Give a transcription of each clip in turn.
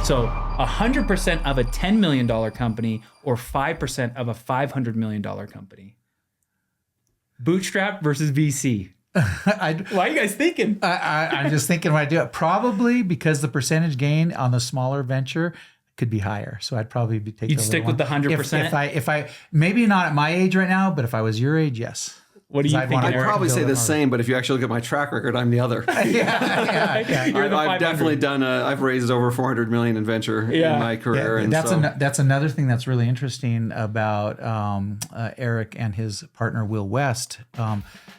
So 100% of a $10 million company or 5% of a $500 million company. Bootstrap versus VC. Why are you guys thinking? I'm just thinking when I do it, probably because the percentage gain on the smaller venture could be higher. So I'd probably be taking. You'd stick with the 100%. If I maybe not at my age right now, but if I was your age, yes. What do you think? I'd probably say the same, but if you actually look at my track record, I'm the other. I've definitely done. I've raised over 400 million in venture in my career, and that's another thing that's really interesting about Eric and his partner Will West.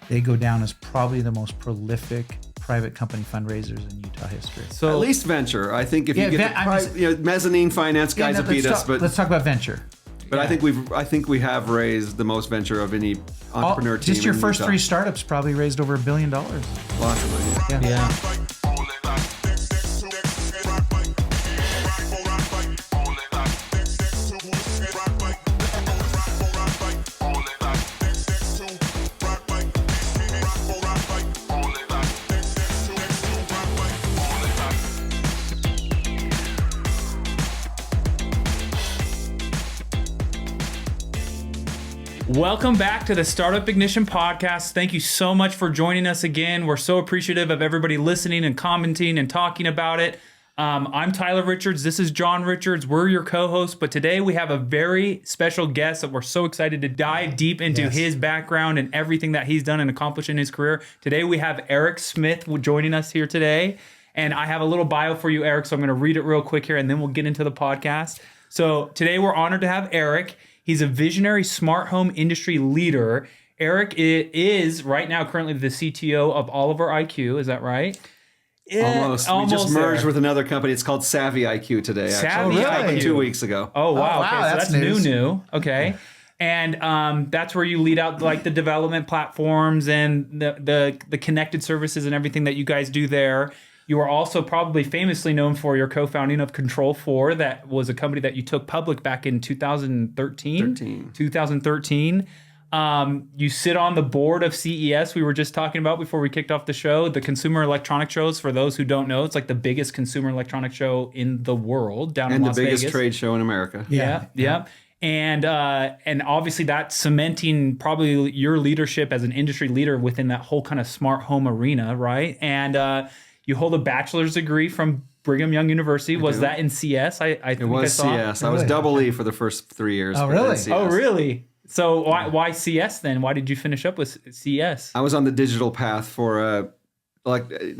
They go down as probably the most prolific private company fundraisers in Utah history. So at least venture. I think if you get the mezzanine finance guys will beat us, but let's talk about venture. But I think we have raised the most venture of any entrepreneur team. Just your first three startups probably raised over $1 billion. Lots of it. Yeah. Welcome back to the Startup Ignition Podcast. Thank you so much for joining us again. We're so appreciative of everybody listening and commenting and talking about it. I'm Tyler Richards. This is John Richards. We're your co-hosts, but today we have a very special guest that we're so excited to dive deep into his background and everything that he's done and accomplished in his career. Today we have Eric Smith joining us here today. And I have a little bio for you, Eric, so I'm going to read it real quick here and then we'll get into the podcast. So today we're honored to have Eric. He's a visionary smart home industry leader. Eric is right now currently the CTO of Oliver IQ. Is that right? Almost. We just merged with another company. It's called Savvy IQ today. Savvy IQ. 2 weeks ago. Oh, wow. Okay, so that's new. Okay. Yeah. And that's where you lead out like the development platforms and the connected services and everything that you guys do there. You are also probably famously known for your co-founding of Control4. That was a company that you took public back in 2013. 2013. You sit on the board of CES. We were just talking about before we kicked off the show, the Consumer Electronic Shows. For those who don't know, it's like the biggest consumer electronic show in the world down in Las Vegas. And the biggest trade show in America. Yeah. And obviously that's cementing probably your leadership as an industry leader within that whole kind of smart home arena, right? And you hold a bachelor's degree from Brigham Young University. Was that in CS? I think it was CS. I was double E for the first 3 years. Oh, really? Oh, really? So why CS then? Why did you finish up with CS? I was on the digital path for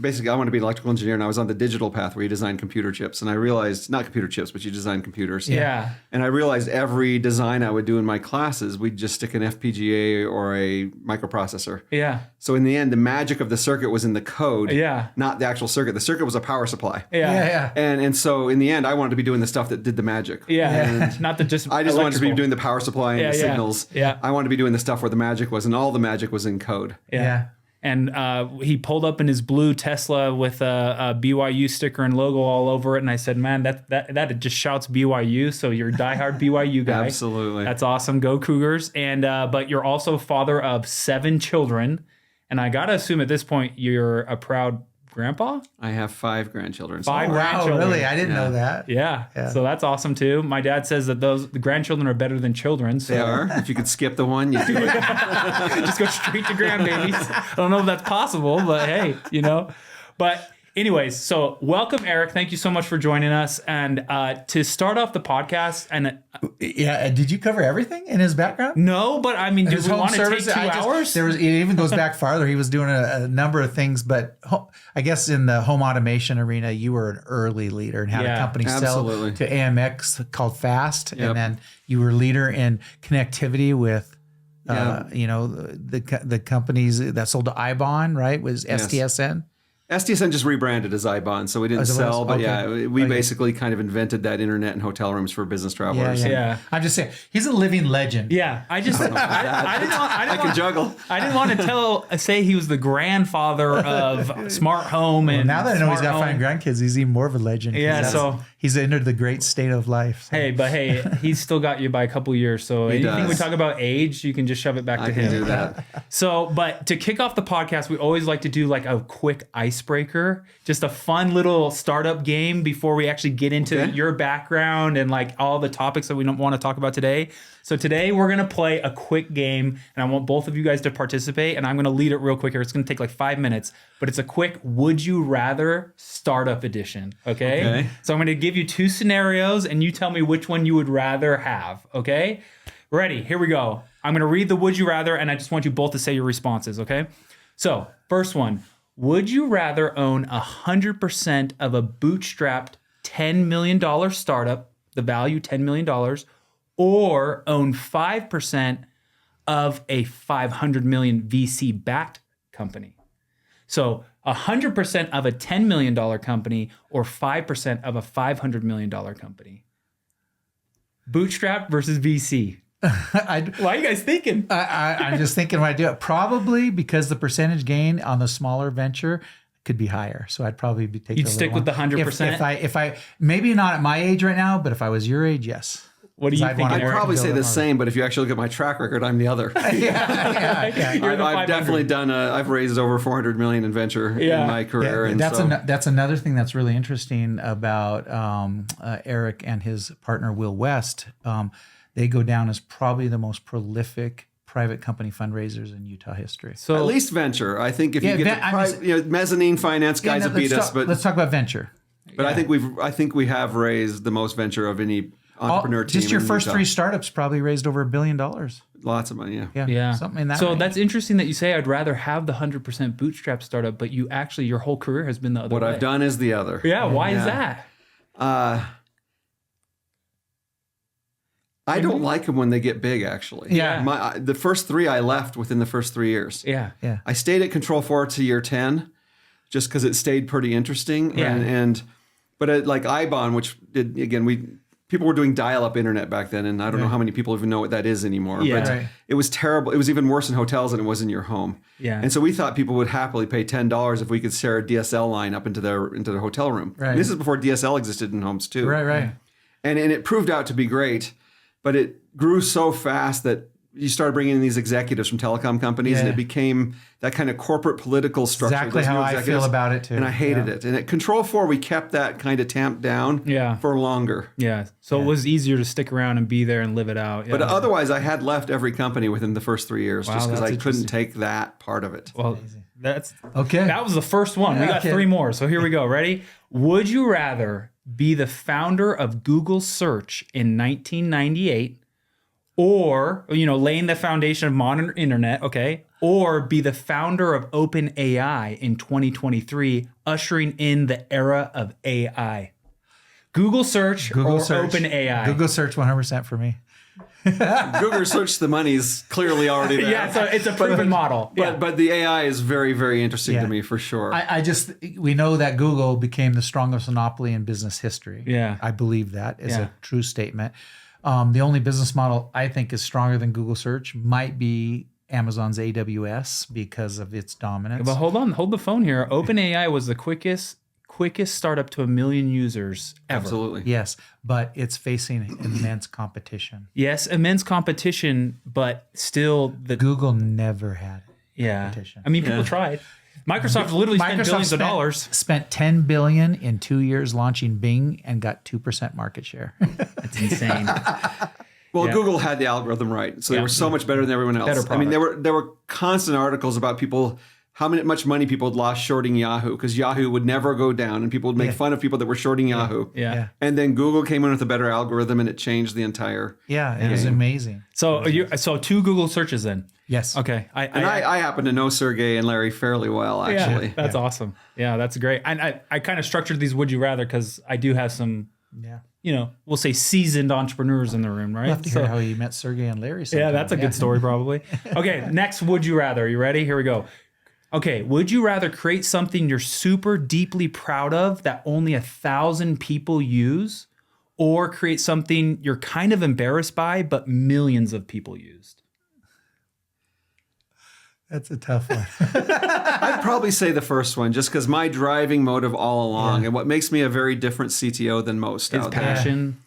basically I want to be an electrical engineer, and I was on the digital path where you design computer chips, and I realized not computer chips, but you design computers. Yeah. And I realized every design I would do in my classes, we'd just stick an FPGA or a microprocessor. Yeah. So in the end, the magic of the circuit was in the code. Yeah. Not the actual circuit. The circuit was a power supply. Yeah. And so in the end, I wanted to be doing the stuff that did the magic. Yeah. Not the just I just wanted to be doing the power supply and the signals. Yeah. I wanted to be doing the stuff where the magic was, and all the magic was in code. Yeah. And he pulled up in his blue Tesla with a BYU sticker and logo all over it. And I said, man, that just shouts BYU. So you're a diehard BYU guy. Absolutely. That's awesome. Go Cougars. And but you're also father of 7 children. And I got to assume at this point you're a proud grandpa? I have 5 grandchildren. 5 wow, grandchildren. really? I didn't know that. Yeah. So that's awesome too. My dad says that the grandchildren are better than children. So. They are. If you could skip the one, you do it. Just go straight to grandbabies. I don't know if that's possible, but hey, But anyways, so welcome, Eric. Thank you so much for joining us. And to start off the podcast, and did you cover everything in his background? no, but I mean, do we want to take 2 hours? It even goes back farther. He was doing a number of things, but I guess in the home automation arena, you were an early leader and had a company sell to AMX called Fast, and then you were a leader in connectivity with. The companies that sold to iBahn, right? Was STSN. STSN just rebranded as iBahn, so we didn't sell, but we basically kind of invented that internet and hotel rooms for business travelers. Yeah. I'm just saying, he's a living legend. Yeah, I didn't juggle. I didn't want to say he was the grandfather of smart home. And now that I know he's got 5 grandkids, he's even more of a legend. Yeah, so He's entered the great state of life. So. Hey, he's still got you by a couple years. So anything we talk about age, you can just shove it back to him. I can do that. So, but to kick off the podcast, we always like to do like a quick icebreaker, just a fun little startup game before we actually get into your background and like all the topics that we don't want to talk about today. So today we're going to play a quick game, and I want both of you guys to participate, and I'm going to lead it real quick here. It's going to take like 5 minutes, but it's a quick would you rather startup edition. Okay. So I'm going to give you 2 scenarios, and you tell me which one you would rather have. Okay. Ready? Here we go. I'm going to read the would you rather, and I just want you both to say your responses. Okay. So first one, would you rather own 100% of a bootstrapped $10 million startup, the value $10 million, or own 5% of a $500 million VC-backed company? So 100% of a $10 million company or 5% of a $500 million company. Bootstrap versus VC. Why are you guys thinking? I'm just thinking when I do it, probably because the percentage gain on the smaller venture could be higher. So I'd probably be taking. You'd stick with the 100%? If I maybe not at my age right now, but if I was your age, yes. What do you think? I'd probably say the same, but if you actually look at my track record, I'm the other. I've definitely done. I've raised over 400 million in venture in my career, and that's another thing that's really interesting about Eric and his partner Will West. They go down as probably the most prolific private company fundraisers in Utah history. So at least venture. I think if you get the mezzanine finance guys have beat us, but let's talk about venture. But I think we have raised the most venture of any entrepreneur team. Just your first 3 startups probably raised over $1 billion. Lots of money, yeah. Something in that So range. that's interesting that you say I'd rather have the 100% bootstrap startup, but you actually, your whole career has been the other way. What I've done is the other. Yeah, why is that? I don't like them when they get big, actually. Yeah. The first 3 I left within the first 3 years. Yeah. I stayed at Control4 to year 10 just because it stayed pretty interesting. Yeah. But like iBahn, which did, again, people were doing dial-up internet back then, and I don't know how many people even know what that is anymore. Yeah. But it was terrible. It was even worse in hotels than it was in your home. Yeah. And so we thought people would happily pay $10 if we could share a DSL line up into their hotel room. Right. And this is before DSL existed in homes too. Right. And it proved out to be great, but it grew so fast that you started bringing in these executives from telecom companies, and it became that kind of corporate political structure. Exactly how I feel about it too. And I hated it. And at Control4, we kept that kind of tamped down for longer. Yeah. So it was easier to stick around and be there and live it out. Yeah. But otherwise, I had left every company within the first 3 years just because I couldn't take that part of it. Well, that's okay. That was the first one. We got 3 more. So here we go. Ready? Would you rather be the founder of Google Search in 1998, or, laying the foundation of modern internet, or be the founder of OpenAI in 2023, ushering in the era of AI? Google Search or OpenAI? Google Search 100% for me. Google Search, the money's clearly already there. Yeah, so it's a proven model. But the AI is very, very interesting to me for sure. We know that Google became the strongest monopoly in business history. Yeah. I believe that is a true statement. The only business model I think is stronger than Google Search might be Amazon's AWS because of its dominance. But hold the phone here. OpenAI was the quickest startup to 1 million users ever. Absolutely. Yes, but it's facing immense competition. Yes, immense competition, but still Google never had competition. I mean, people tried. Microsoft literally spent billions of dollars. Spent $10 billion in 2 years launching Bing and got 2% market share. That's insane. Well, Google had the algorithm right, so they were so much better than everyone else. I mean, there were constant articles about people, much money people had lost shorting Yahoo, because Yahoo would never go down, and people would make fun of people that were shorting Yahoo. Yeah. And then Google came in with a better algorithm, and it changed the entire. Yeah, it was amazing. So 2 Google searches then. Yes. Okay. I happen to know Sergey and Larry fairly well, actually. Yeah, that's awesome. Yeah, that's great. And I kind of structured these would you rather because I do have some, we'll say seasoned entrepreneurs in the room, right? We'll have to hear how you met Sergey and Larry sometime. Yeah, that's a good story probably. Okay, next would you rather. Are you ready? Here we go. Okay, would you rather create something you're super deeply proud of that only 1,000 people use, or create something you're kind of embarrassed by but millions of people used? That's a tough one. I'd probably say the first one, just because my driving motive all along and what makes me a very different CTO than most His out there passion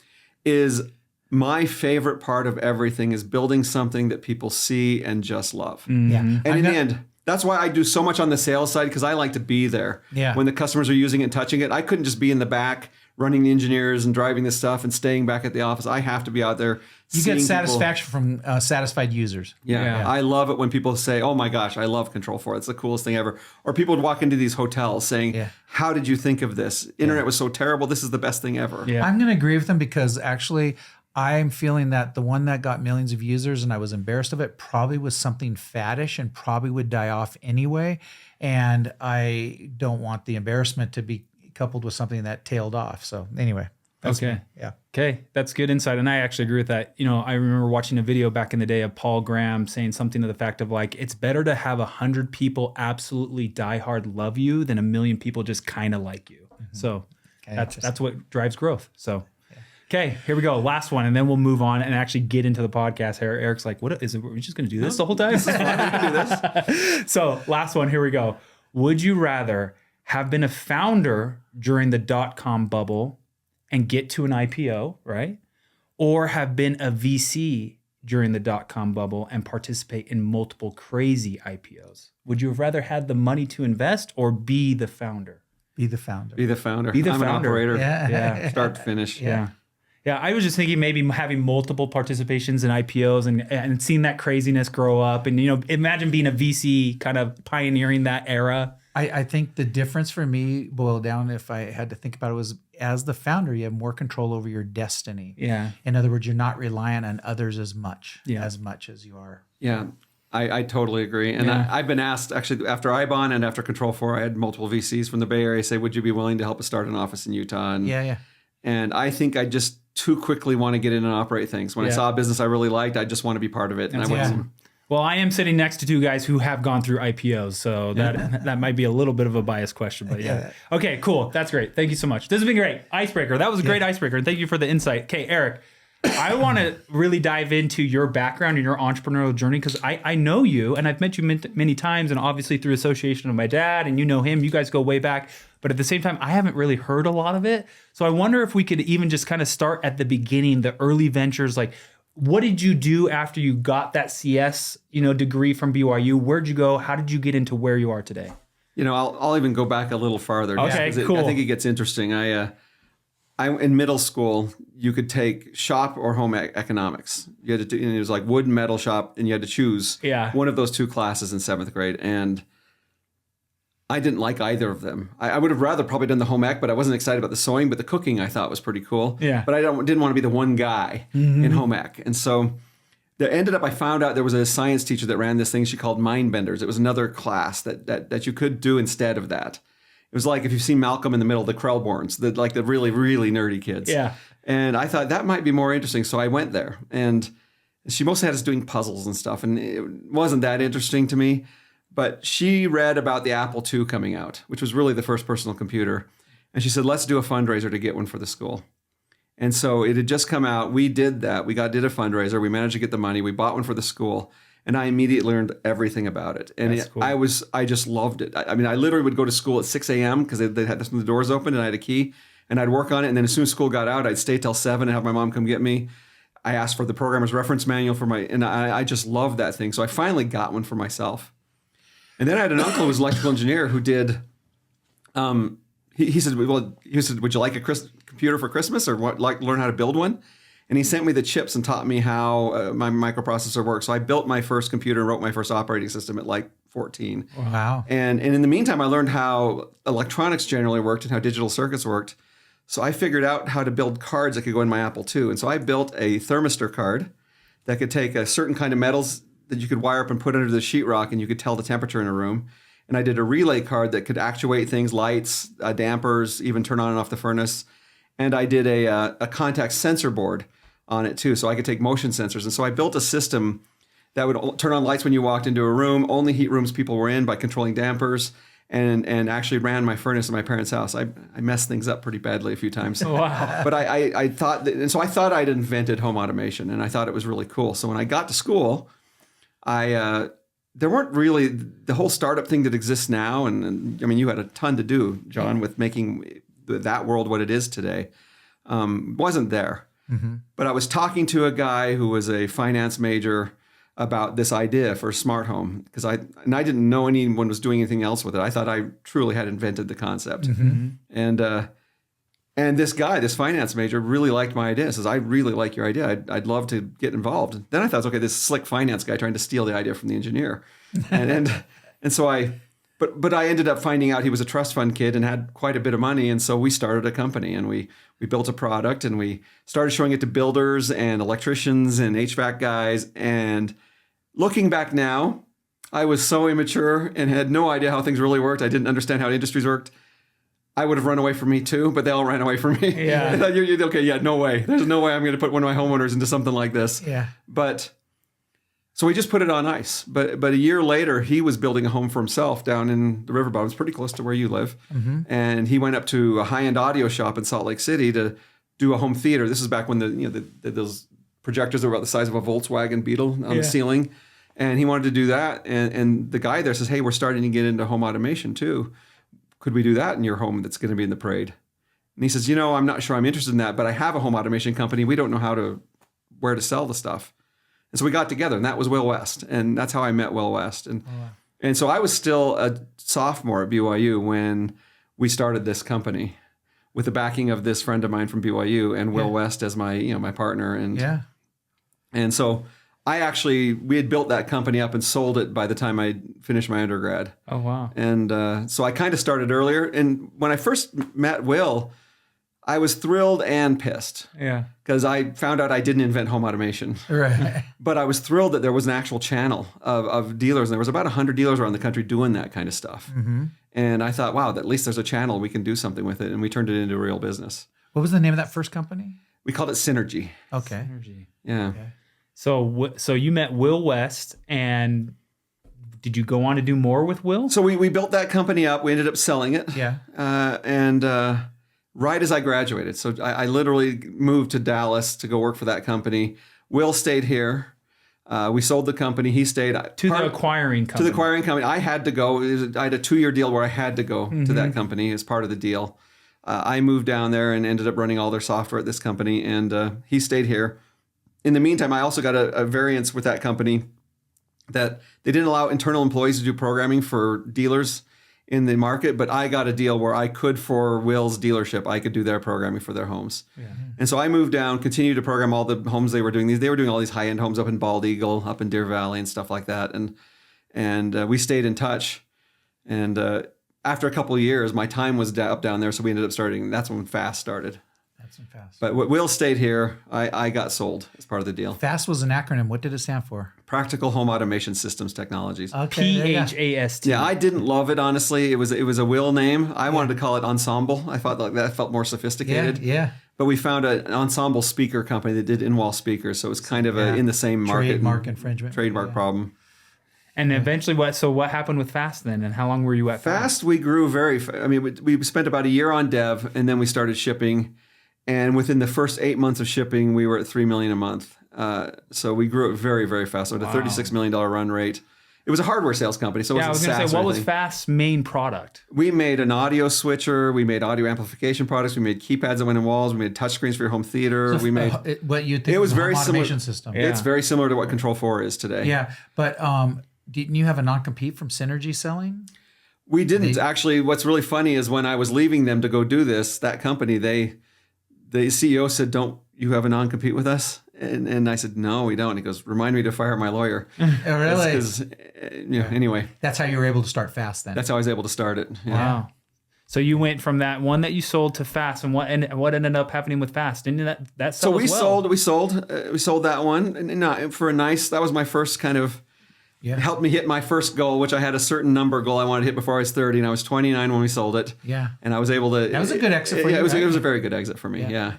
is my favorite part of everything is building something that people see and just love. Yeah. And in the end, that's why I do so much on the sales side, because I like to be there. Yeah. When the customers are using it and touching it, I couldn't just be in the back running the engineers and driving this stuff and staying back at the office. I have to be out there. You get satisfaction from satisfied users. Yeah. I love it when people say, oh my gosh, I love Control4. It's the coolest thing ever. Or people would walk into these hotels saying, how did you think of this? Internet was so terrible. This is the best thing ever. Yeah. I'm going to agree with them because actually I'm feeling that the one that got millions of users and I was embarrassed of it probably was something faddish and probably would die off anyway. And I don't want the embarrassment to be coupled with something that tailed off. So anyway. Okay. Yeah. Okay. That's good insight. And I actually agree with that. You know, I remember watching a video back in the day of Paul Graham saying something to the fact of like, it's better to have 100 people absolutely diehard love you than 1 million people just kind of like you. Mm-hmm. So that's what drives growth. So, okay, here we go. Last one. And then we'll move on and actually get into the podcast. Eric's like, what is it? We're just going to do this the whole time? We can do this. So last one. Here we go. Would you rather have been a founder during the .com bubble and get to an IPO, right? Or have been a VC during the .com bubble and participate in multiple crazy IPOs? Would you have rather had the money to invest or be the founder? Be the founder. Be the founder. Be the I'm founder. an operator. Yeah. Start to finish. Yeah. Yeah, I was just thinking maybe having multiple participations in IPOs and seeing that craziness grow up. And, you know, imagine being a VC kind of pioneering that era. I think the difference for me boiled down, if I had to think about it, was as the founder, you have more control over your destiny. Yeah. In other words, you're not reliant on others as much as you are. Yeah. I totally agree. And I've been asked, actually, after iBahn and after Control4, I had multiple VCs from the Bay Area say, would you be willing to help us start an office in Utah? And, and I think I just too quickly want to get in and operate things. When I saw a business I really liked, I just want to be part of it. And I went Well, I am sitting next to two guys who have gone through IPOs, so that might be a little bit of a biased question, but yeah. Okay, cool. That's great. Thank you so much. This has been great. Icebreaker. That was a great icebreaker. And thank you for the insight. Okay, Eric, I want to really dive into your background and your entrepreneurial journey because I know you and I've met you many times and obviously through association of my dad and you know him. You guys go way back. But at the same time, I haven't really heard a lot of it. So I wonder if we could even just kind of start at the beginning, the early ventures, like what did you do after you got that CS, degree from BYU? Where'd you go? How did you get into where you are today? I'll even go back a little farther. Okay, cool. I think it gets interesting. I in middle school, you could take shop or home economics. You had to do, and it was like wood and metal shop, and you had to choose one of those two classes in 7th grade. And I didn't like either of them. I would have rather probably done the home ec, but I wasn't excited about the sewing. But the cooking I thought was pretty cool. Yeah. But I didn't want to be the one guy in home ec. And so I found out there was a science teacher that ran this thing she called Mind Benders. It was another class that you could do instead of that. It was like if you've seen Malcolm in the Middle, the Krellborns, the really, really nerdy kids. Yeah. And I thought that might be more interesting. So I went there. And she mostly had us doing puzzles and stuff. And it wasn't that interesting to me. But she read about the Apple II coming out, which was really the first personal computer. And she said, let's do a fundraiser to get one for the school. And so it had just come out. We did that. We did a fundraiser. We managed to get the money. We bought one for the school. And I immediately learned everything about it. And cool. I just loved it. I mean, I literally would go to school at 6 a.m. because they had the doors open and I had a key. And I'd work on it. And then as soon as school got out, I'd stay till 7 and have my mom come get me. I asked for the programmer's reference manual and I just loved that thing. So I finally got one for myself. And then I had an uncle who was an electrical engineer who did, he said, would you like a computer for Christmas or learn how to build one? And he sent me the chips and taught me how my microprocessor works. So I built my first computer and wrote my first operating system at 14. Wow. And in the meantime, I learned how electronics generally worked and how digital circuits worked. So I figured out how to build cards that could go in my Apple II. And so I built a thermistor card that could take a certain kind of metals that you could wire up and put under the sheetrock and you could tell the temperature in a room. And I did a relay card that could actuate things, lights, dampers, even turn on and off the furnace. And I did a contact sensor board on it too, so I could take motion sensors. And so I built a system that would turn on lights when you walked into a room, only heat rooms people were in by controlling dampers, and actually ran my furnace in my parents' house. I messed things up pretty badly a few times. Wow. But I thought I'd invented home automation, and I thought it was really cool. So when I got to school, I there weren't really the whole startup thing that exists now. And I mean, you had a ton to do, John, with making that world what it is today. Wasn't there. Mm-hmm. But I was talking to a guy who was a finance major about this idea for smart home, because I didn't know anyone was doing anything else with it. I thought I truly had invented the concept. Mm-hmm. And this guy, this finance major, really liked my idea. Says, I really like your idea. I'd love to get involved. Then I thought, okay, this slick finance guy trying to steal the idea from the engineer. and so but I ended up finding out he was a trust fund kid and had quite a bit of money. And so we started a company, and we built a product, and we started showing it to builders and electricians and HVAC guys. And looking back now, I was so immature and had no idea how things really worked. I didn't understand how industries worked. I would have run away from me too, but they all ran away from me. Yeah. Okay, yeah, no way. There's no way I'm going to put one of my homeowners into something like this. Yeah. But so we just put it on ice. But a year later, he was building a home for himself down in the river bottoms, pretty close to where you live. Mm-hmm. And he went up to a high-end audio shop in Salt Lake City to do a home theater. This is back when those projectors were about the size of a Volkswagen Beetle on the ceiling. And he wanted to do that. And the guy there says, hey, we're starting to get into home automation too. Could we do that in your home that's going to be in the parade? And he says, I'm not sure I'm interested in that, but I have a home automation company. We don't know where to sell the stuff. And so we got together, and that was Will West. And that's how I met Will West. And so I was still a sophomore at BYU when we started this company with the backing of this friend of mine from BYU and Will West as my partner. And so we had built that company up and sold it by the time I finished my undergrad. Oh, wow. And so I kind of started earlier. And when I first met Will, I was thrilled and pissed. Yeah. Because I found out I didn't invent home automation. Right. But I was thrilled that there was an actual channel of dealers. And there was about 100 dealers around the country doing that kind of stuff. Mm-hmm. And I thought, wow, at least there's a channel. We can do something with it. And we turned it into a real business. What was the name of that first company? We called it Synergy. Okay. Synergy. Yeah. Okay. So you met Will West, and did you go on to do more with Will? So we built that company up. We ended up selling it. Yeah. Right as I graduated. So I literally moved to Dallas to go work for that company. Will stayed here. We sold the company. He stayed. To the acquiring company. To the acquiring company. I had to go. I had a 2-year deal where I had to go to that company as part of the deal. I moved down there and ended up running all their software at this company, and he stayed here. In the meantime, I also got a variance with that company that they didn't allow internal employees to do programming for dealers in the market, but I got a deal where I could, for Will's dealership, I could do their programming for their homes. Yeah. And so I moved down, continued to program all the homes they were doing. They were doing all these high-end homes up in Bald Eagle, up in Deer Valley and stuff like that. And we stayed in touch. And after a couple of years, my time was up down there, so we ended up starting. That's when FAST started. But Will stayed here. I got sold as part of the deal. FAST was an acronym. What did it stand for? Practical Home Automation Systems Technologies. Okay. PHAST. Yeah, I didn't love it, honestly. It was a Will name. I wanted to call it Ensemble. I thought like that felt more sophisticated. Yeah. But we found an ensemble speaker company that did in-wall speakers, so it was kind of in the same market. Trademark infringement. Trademark problem. And eventually, what happened with FAST then, and how long were you at FAST? We grew we spent about a year on dev, and then we started shipping. And within the first 8 months of shipping, we were at $3 million a month. So we grew it very, very fast. So at a $36 million run rate. It was a hardware sales company, so it wasn't I was going to say, what was FAST's main product? We made an audio switcher. We made audio amplification products. We made keypads that went in walls. We made touchscreens for your home theater. So we made what you think it was very automation similar. System. Yeah. It's very similar to what Control4 is today. Yeah, but didn't you have a non-compete from Synergy selling? We didn't actually. What's really funny is when I was leaving them to go do this, that company, the CEO said, "Don't you have a non-compete with us?" And I said, "No, we don't." He goes, "Remind me to fire my lawyer." Oh, really? Because anyway. That's how you were able to start FAST then. That's how I was able to start it. Yeah. Wow. So you went from that one that you sold to FAST, and what ended up happening with FAST? Didn't that sell? So we as well? we sold that one, and for a nice. That was my first kind of. Yeah. Helped me hit my first goal, which I had a certain number goal I wanted to hit before I was 30, and I was 29 when we sold it. Yeah. And I was able to. That was a good exit for you. It was a very good exit for me. Yeah.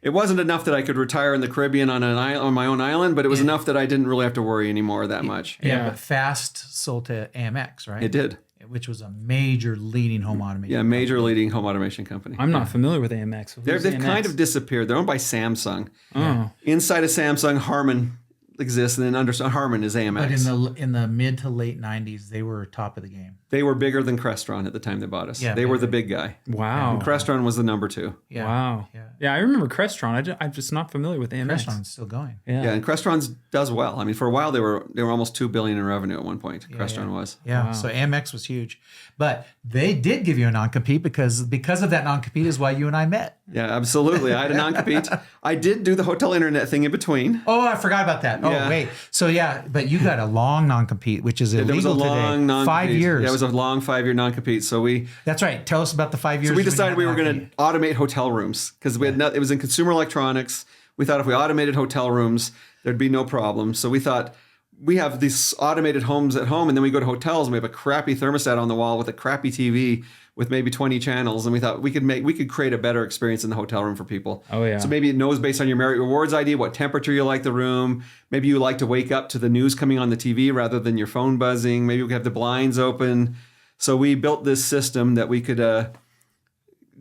It wasn't enough that I could retire in the Caribbean on my own island, but it was enough that I didn't really have to worry anymore that much. Yeah. But FAST sold to AMX, right? It did. Which was a major leading home automation. Yeah, major leading home automation company. I'm not familiar with AMX. They've kind of disappeared. They're owned by Samsung. Oh. Inside of Samsung, Harman exists, and then Harman is AMX. But in the mid to late 90s, they were top of the game. They were bigger than Crestron at the time they bought us. Yeah, they were the big guy. Wow. And Crestron was the number 2. Yeah. Wow. Yeah, I remember Crestron. I'm just not familiar with AMX. Crestron's still going. Yeah, and Crestron's does well. I mean, for a while they were almost $2 billion in revenue at one point. Crestron was. Yeah. Wow. So AMX was huge, but they did give you a non-compete because of that non-compete is why you and I met. Yeah, absolutely. I had a non-compete. I did do the hotel internet thing in between. Oh, I forgot about that. Oh, wait. So but you got a long non-compete, which is illegal today. It was a long non-compete. 5 years. Yeah, it was a long 5-year non-compete. So That's right. Tell us about the 5 years. So we decided we were going to automate hotel rooms because it was in consumer electronics. We thought if we automated hotel rooms, there'd be no problem. So we thought, we have these automated homes at home, and then we go to hotels and we have a crappy thermostat on the wall with a crappy TV with maybe 20 channels, and we thought we could create a better experience in the hotel room for people. Oh yeah. So maybe it knows based on your Marriott Rewards ID what temperature you like the room. Maybe you like to wake up to the news coming on the TV rather than your phone buzzing. Maybe we could have the blinds open. So we built this system that we could and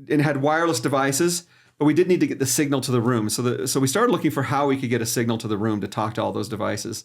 had wireless devices, but we did need to get the signal to the room. So we started looking for how we could get a signal to the room to talk to all those devices.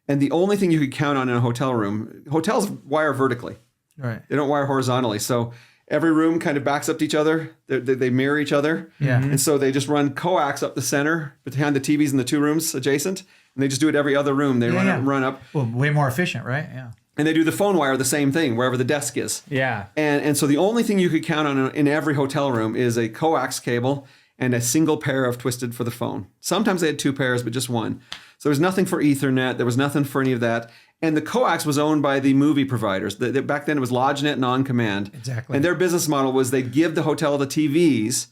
And the only thing you could count on in a hotel room, hotels wire vertically. Right. They don't wire horizontally. So every room kind of backs up to each other. They mirror each other. Yeah. And so they just run coax up the center behind the TVs in the 2 rooms adjacent. And they just do it every other room. They run up. Well, way more efficient, right? Yeah. And they do the phone wire the same thing, wherever the desk is. Yeah. And so the only thing you could count on in every hotel room is a coax cable and a single pair of twisted for the phone. Sometimes they had 2 pairs, but just one. So there was nothing for Ethernet. There was nothing for any of that. And the coax was owned by the movie providers. Back then it was LodgeNet and On Command. Exactly. And their business model was they'd give the hotel the TVs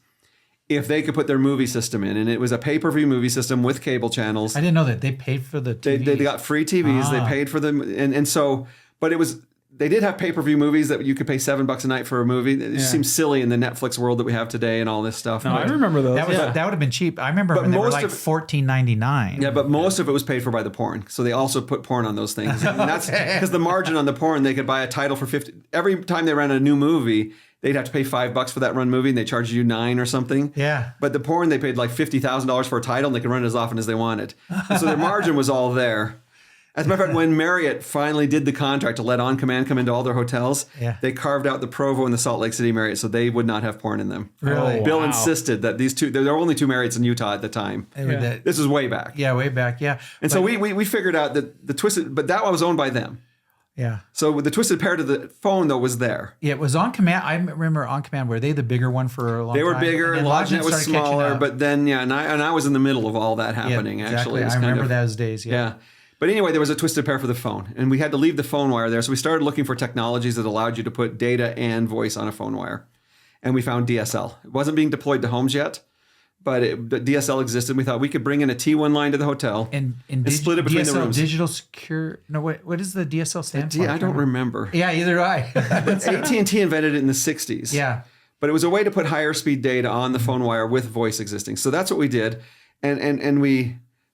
if they could put their movie system in. And it was a pay-per-view movie system with cable channels. I didn't know that. They paid for the TVs. They got free TVs. They paid for them. And so, but it was... They did have pay-per-view movies that you could pay $7 a night for a movie. It seems silly in the Netflix world that we have today and all this stuff. No, I remember those. That would have been cheap. I remember when they were like $14.99. Yeah, but most of it was paid for by the porn. So they also put porn on those things. And that's because the margin on the porn, they could buy a title for $50. Every time they ran a new movie, they'd have to pay $5 for that run movie, and they charged you $9 or something. Yeah. But the porn, they paid like $50,000 for a title, and they could run it as often as they wanted. And so their margin was all there. As a matter of fact, when Marriott finally did the contract to let On Command come into all their hotels, they carved out the Provo and the Salt Lake City Marriott so they would not have porn in them. Really? Bill insisted that these two, there were only 2 Marriotts in Utah at the time. This was way back. Yeah, way back, yeah. And so we figured out that the Twisted, but that one was owned by them. Yeah. So the Twisted pair to the phone, though, was there. Yeah, it was On Command. I remember On Command. Were they the bigger one for a long time? They were bigger, and LodgeNet was smaller, but then, and I was in the middle of all that happening, actually. I remember those days, yeah. But anyway, there was a Twisted pair for the phone, and we had to leave the phone wire there. So we started looking for technologies that allowed you to put data and voice on a phone wire. And we found DSL. It wasn't being deployed to homes yet, but DSL existed. We thought we could bring in a T1 line to the hotel and split it between DSL, the rooms. Digital secure. No, what does the DSL stand for? I don't remember. Yeah, either do I. AT&T invented it in the 60s. Yeah. But it was a way to put higher speed data on the phone wire with voice existing. So that's what we did.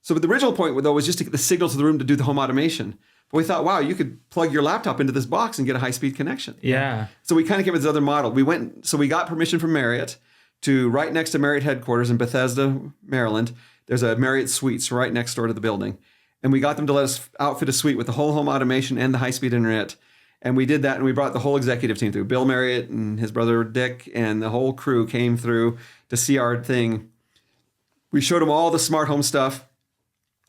So the original point, though, was just to get the signal to the room to do the home automation. But we thought, wow, you could plug your laptop into this box and get a high-speed connection. Yeah. So we kind of came with this other model. We got permission from Marriott to right next to Marriott headquarters in Bethesda, Maryland. There's a Marriott Suites right next door to the building. And we got them to let us outfit a suite with the whole home automation and the high-speed internet. And we did that, and we brought the whole executive team through. Bill Marriott and his brother Dick and the whole crew came through to see our thing. We showed them all the smart home stuff.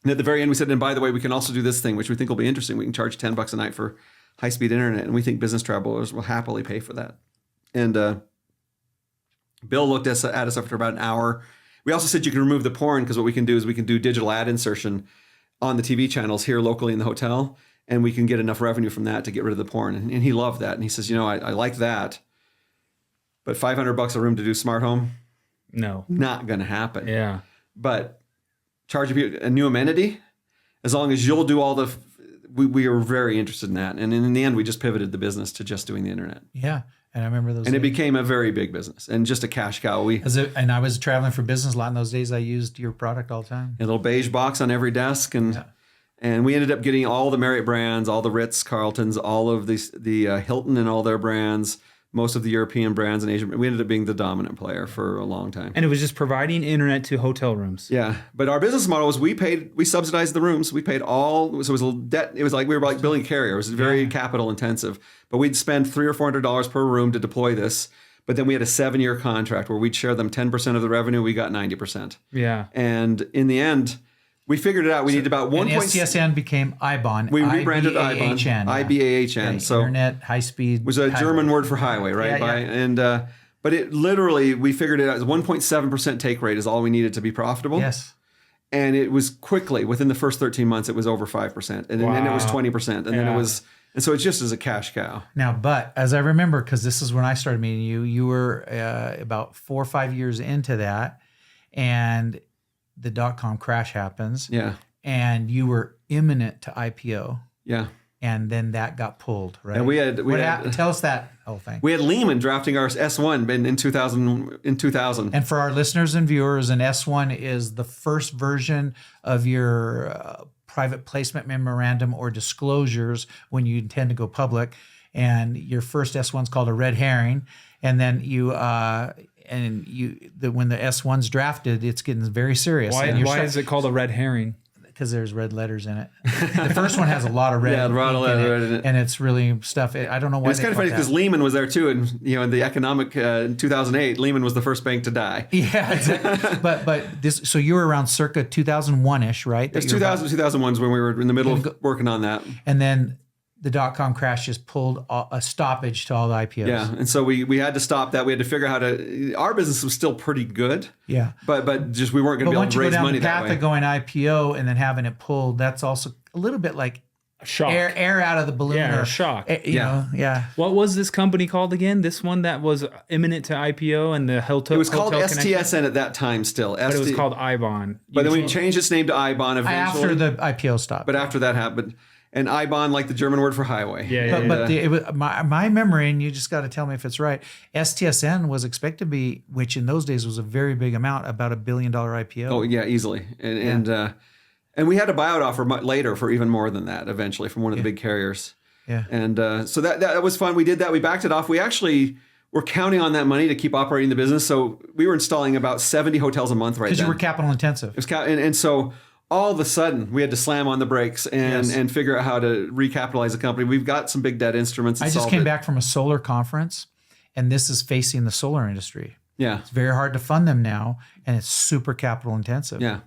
And at the very end, we said, and by the way, we can also do this thing, which we think will be interesting. We can charge $10 a night for high-speed internet, and we think business travelers will happily pay for that. And Bill looked at us after about an hour. We also said you can remove the porn, because what we can do is we can do digital ad insertion on the TV channels here locally in the hotel, and we can get enough revenue from that to get rid of the porn. And he loved that. And he says, I like that, but $500 a room to do smart home? No. Not going to happen. Yeah. But charging people a new amenity, as long as you'll do all the, we are very interested in that. And in the end, we just pivoted the business to just doing the internet. Yeah. And I remember those. And it became a very big business and just a cash cow. And I was traveling for business a lot in those days. I used your product all the time. A little beige box on every desk. And we ended up getting all the Marriott brands, all the Ritz, Carltons, all of the Hilton and all their brands, most of the European brands and Asian. We ended up being the dominant player for a long time. And it was just providing internet to hotel rooms. Yeah. But our business model was we subsidized the rooms. We paid all, so it was a debt. It was like we were like building a carrier. It was very capital intensive. But we'd spend $300 or $400 per room to deploy this. But then we had a 7-year contract where we'd share them 10% of the revenue. We got 90%. Yeah. And in the end, we figured it out. We needed about 1. STSN became iBahn. We rebranded iBahn. IBAHN. So internet, high speed. Was a German word for highway, right? And but it literally, we figured it out. 1.7% take rate is all we needed to be profitable. Yes. And it was quickly, within the first 13 months, it was over 5%. And then it was 20%. And then it was, and so it just is a cash cow. Now, but as I remember, because this is when I started meeting you, you were about 4 or 5 years into that. And the .com crash happens. Yeah. And you were imminent to IPO. Yeah. And then that got pulled, right? And tell us that whole thing. We had Lehman drafting our S1 in 2000. And for our listeners and viewers, an S1 is the first version of your private placement memorandum or disclosures when you intend to go public. And your first S1 is called a red herring. And then when the S1's drafted, it's getting very serious. Why is it called a red herring? Because there's red letters in it. The first one has a lot of red. Yeah, a lot of red in it. And it's really stuff. I don't know why. It's kind of funny because Lehman was there too, and in the economic in 2008, Lehman was the first bank to die. Yeah, exactly. but this. So you were around circa 2001ish, right? It's 2001 is when we were in the middle of working on that. And then the .com crash just pulled a stoppage to all the IPOs. Yeah, and so we had to stop that. We had to figure out how to. Our business was still pretty good. Yeah, but just we weren't going to be able to raise money that way. But once you go down the path of going IPO and then having it pulled, that's also a little bit like shock. Air out of the balloon. Yeah, or shock. You know, yeah. What was this company called again? This one that was imminent to IPO and the hotel. It was called STSN at that time still. But it was called iBahn. But then we changed its name to iBahn eventually. After the IPO stopped. But after that happened. And iBahn, like the German word for highway. It was my memory, and you just got to tell me if it's right. STSN was expected to be, which in those days was a very big amount, about $1 billion IPO. Oh yeah, easily. And we had a buyout offer later for even more than that. Eventually, from one of the big carriers. Yeah. And so that was fun. We did that. We backed it off. We actually were counting on that money to keep operating the business. So we were installing about 70 hotels a month right then. Because you were capital intensive. It was and so. All of a sudden, we had to slam on the brakes and figure out how to recapitalize the company. We've got some big debt instruments. I just came back from a solar conference, and this is facing the solar industry. Yeah. It's very hard to fund them now, and it's super capital intensive. Yeah.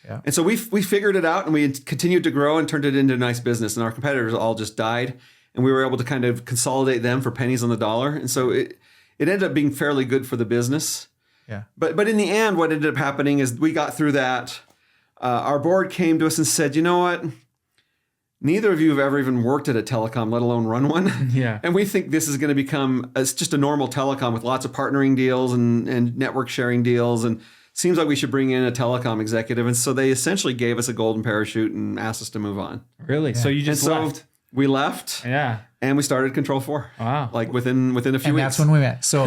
And so we figured it out, and we continued to grow and turned it into a nice business. And our competitors all just died, and we were able to kind of consolidate them for pennies on the dollar. And so it ended up being fairly good for the business. Yeah. But in the end, what ended up happening is we got through that. Our board came to us and said, you know what? Neither of you have ever even worked at a telecom, let alone run one. Yeah. And we think this is going to become just a normal telecom with lots of partnering deals and network sharing deals. And seems like we should bring in a telecom executive. And so they essentially gave us a golden parachute and asked us to move on. Really? Yeah. So you just left? We left. Yeah. And we started Control4. Wow. Like within a few weeks. And that's when we met. So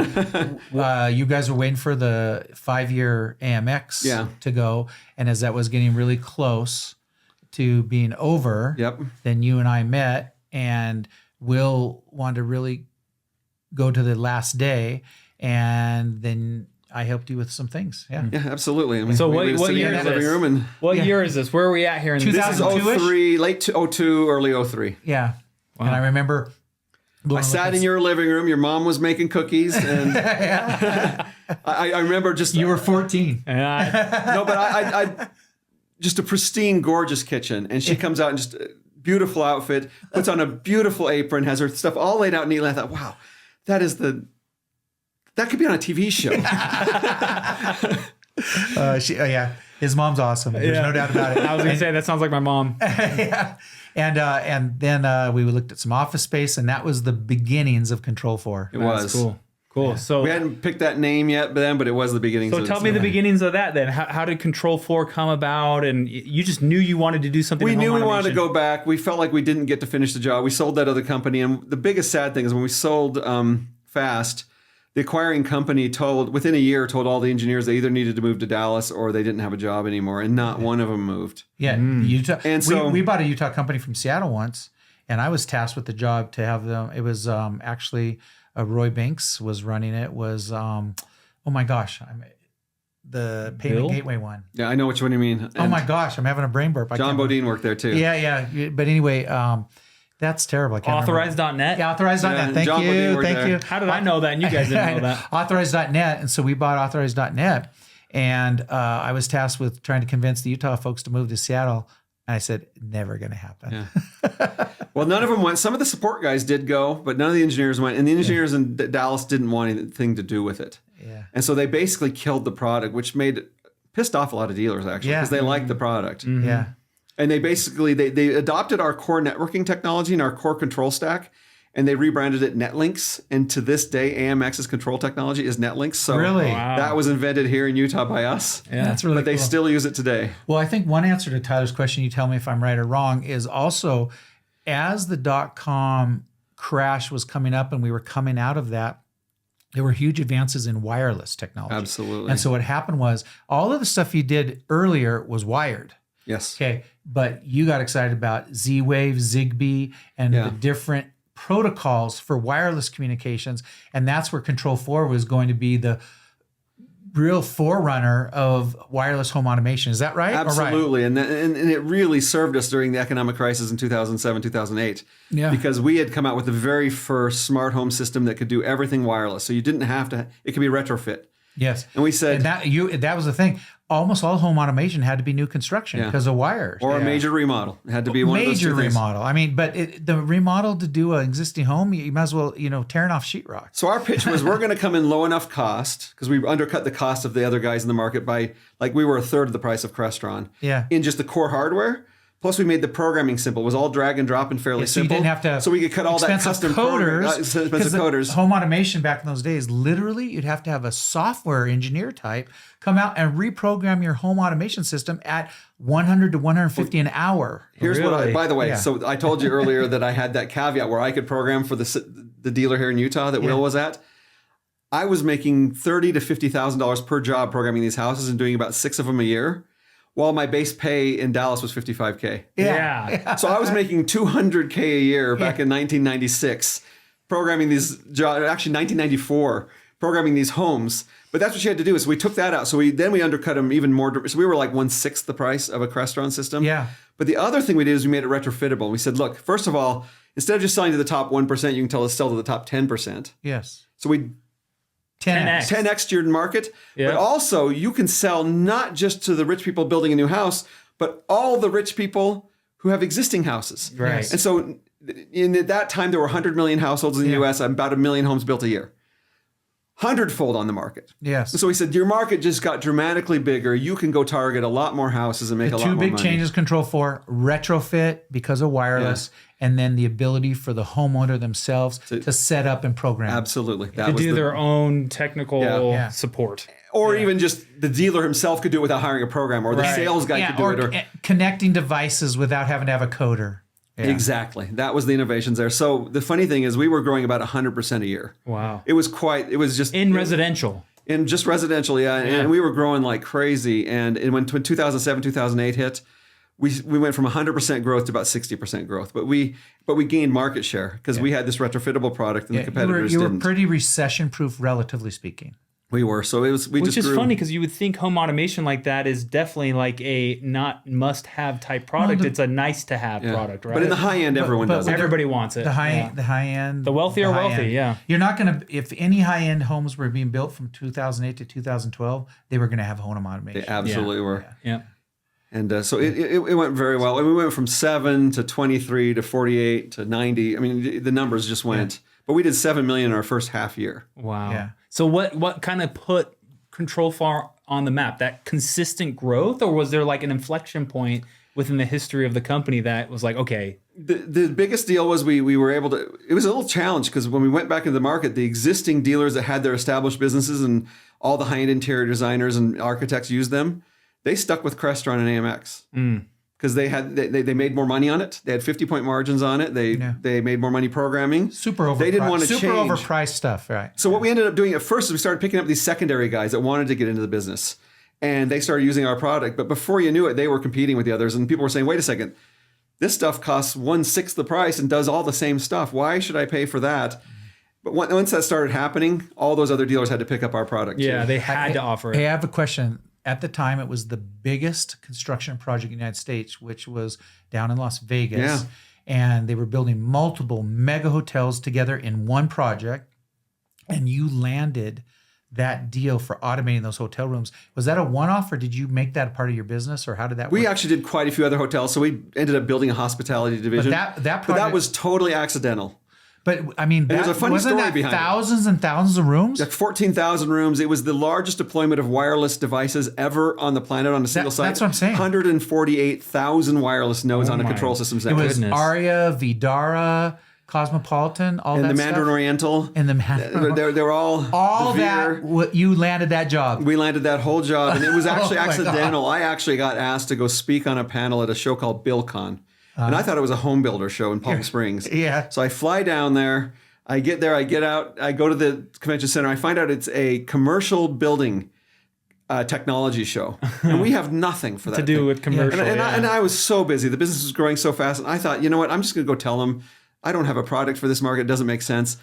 you guys were waiting for the 5-year AMX to go. And as that was getting really close to being over, then you and I met, and Will wanted to really go to the last day. And then I helped you with some things. Yeah, absolutely. I mean, so what year is this? What year is this? Where are we at here? This is 03, late 02, early 03. Yeah. Wow. And I remember I sat in your living room. Your mom was making cookies, and I remember just you were 14. No, but I just a pristine, gorgeous kitchen, and she comes out in just a beautiful outfit, puts on a beautiful apron, has her stuff all laid out neatly. I thought, wow, that could be on a TV show. His mom's awesome. There's no doubt about it. I was going to say, that sounds like my mom. Yeah. And then we looked at some office space, and that was the beginnings of Control4. It was. Cool. Yeah. So we hadn't picked that name yet, but it was the beginnings. So tell me the beginnings of that then. How did Control4 come about? And you just knew you wanted to do something. We knew we wanted to go back. We felt like we didn't get to finish the job. We sold that other company, and the biggest sad thing is when we sold Fast, the acquiring company within a year told all the engineers they either needed to move to Dallas or they didn't have a job anymore, and not one of them moved. Yeah, Utah. And so we bought a Utah company from Seattle once, and I was tasked with the job to have them. It was actually Roy Banks was running it. Was oh my gosh, the payment gateway one. Yeah, I know which one you mean. Oh my gosh, I'm having a brain burp. John Bodine worked there too. Yeah. But anyway, that's terrible. I can't Authorize.net. Yeah, authorize.net. Thank you. How did I know that? And you guys didn't know that. Authorize.net. And so we bought authorize.net. And I was tasked with trying to convince the Utah folks to move to Seattle. And I said, never going to happen. Yeah. Well, none of them went. Some of the support guys did go, but none of the engineers went. And the engineers in Dallas didn't want anything to do with it. Yeah. And so they basically killed the product, which pissed off a lot of dealers, actually, because they liked the product. Mm-hmm. Yeah. And they basically, they adopted our core networking technology and our core control stack, and they rebranded it NetLinks. And to this day, AMX's control technology is NetLinks. So really? Wow. That was invented here in Utah by us. Yeah, that's really But they still use it today. Well, I think one answer to Tyler's question, you tell me if I'm right or wrong, is also as the .com crash was coming up and we were coming out of that, there were huge advances in wireless technology. Absolutely. And so what happened was all of the stuff you did earlier was wired. Yes. Okay. But you got excited about Z-Wave, Zigbee, and the different protocols for wireless communications. And that's where Control4 was going to be the real forerunner of wireless home automation. Is that right? Absolutely. Right? And it really served us during the economic crisis in 2007, 2008. Yeah. Because we had come out with the very first smart home system that could do everything wireless. So you didn't have to, it could be retrofit. Yes. And we said... And that was the thing. Almost all home automation had to be new construction because of wires. Or a major remodel. It had to be one of those two things. Major remodel. I mean, but the remodel to do an existing home, you might as well, tearing off sheetrock. So our pitch was we're going to come in low enough cost, because we undercut the cost of the other guys in the market by, we were a third of the price of Crestron. Yeah. In just the core hardware. Plus, we made the programming simple. It was all drag and drop and fairly so simple. You didn't have to. So we could cut all that custom expensive coders. Home automation back in those days, literally, you'd have to have a software engineer type come out and reprogram your home automation system at 100 to 150 an hour. Here's by the way, so I told you earlier that I had that caveat where I could program for the dealer here in Utah that Will was at. I was making $30,000 to $50,000 per job programming these houses and doing about 6 of them a year. While my base pay in Dallas was $55K. Yeah. So I was making $200K a year back in 1996, programming these jobs, actually 1994, programming these homes. But that's what you had to do. So we took that out. So we undercut them even more. So we were like 1/6 the price of a Crestron system. Yeah. But the other thing we did is we made it retrofittable. We said, look, first of all, instead of just selling to the top 1%, you can sell to the top 10%. Yes. So we 10x to your market, but also you can sell not just to the rich people building a new house, but all the rich people who have existing houses. Right. And so in that time, there were 100 million households in the U.S., about 1 million homes built a year. 100-fold on the market. Yes. And so we said, your market just got dramatically bigger. You can go target a lot more houses and make a lot more money. Two big changes, Control4, retrofit because of wireless, and then the ability for the homeowner themselves to set up and program. Absolutely. To do their own technical support. Or even just the dealer himself could do it without hiring a programmer, or the sales guy could do it. Or connecting devices without having to have a coder. Yeah. Exactly. That was the innovations there. So the funny thing is we were growing about 100% a year. Wow. It was just... In residential. In just residential, And we were growing like crazy. And when 2007, 2008 hit, we went from 100% growth to about 60% growth. But we gained market share because we had this retrofittable product and the competitors didn't. You were pretty recession-proof, relatively speaking. We were. So it was. Which is funny because you would think home automation like that is definitely like a not must-have type product. It's a nice-to-have product, right? But in the high end, everyone does it. Everybody wants it. The high end. The wealthy are wealthy. Yeah. You're not going to. If any high-end homes were being built from 2008 to 2012, they were going to have home automation. They absolutely were. Yeah. And so it went very well. And we went from 7 to 23 to 48 to 90. I mean, the numbers just went. Yeah. But we did 7 million in our first half year. Wow. Yeah. So what kind of put Control4 on the map? That consistent growth, or was there like an inflection point within the history of the company that was like, okay? The biggest deal was we were able to. It was a little challenge because when we went back into the market, the existing dealers that had their established businesses and all the high-end interior designers and architects used them, they stuck with Crestron and AMX. Because they made more money on it. They had 50-point margins on it. They made more money programming. They didn't want to change. Super overpriced stuff, right? So what we ended up doing at first is we started picking up these secondary guys that wanted to get into the business. And they started using our product. But before you knew it, they were competing with the others. And people were saying, wait a second, this stuff costs 1/6 the price and does all the same stuff. Why should I pay for that? But once that started happening, all those other dealers had to pick up our product. Yeah, too. they had to offer it. Hey, I have a question. At the time, it was the biggest construction project in the United States, which was down in Las Vegas. Yeah. And they were building multiple mega hotels together in one project. And you landed that deal for automating those hotel rooms. Was that a one-off, or did you make that a part of your business, or how did that work? We actually did quite a few other hotels. So we ended up building a hospitality division. But that but that was totally accidental. But I mean, there's a funny wasn't story that behind thousands and thousands of rooms? Like 14,000 rooms. It was the largest deployment of wireless devices ever on the planet on a single site. That's what I'm saying. 148,000 wireless nodes on the control systems. It was Aria, Vidara, Cosmopolitan, all and that the stuff. Mandarin Oriental. And the Mandarin. They were all that. You landed that job. We landed that whole job, and it was actually accidental. God. I actually got asked to go speak on a panel at a show called BillCon. And I thought it was a home builder show in Palm Springs. Yeah. So I fly down there. I get there, I get out, I go to the convention center. I find out it's a commercial building technology show. And we have nothing for that to do with commercial. And I was so busy. The business was growing so fast. And I thought, you know what? I'm just going to go tell them I don't have a product for this market. It doesn't make sense.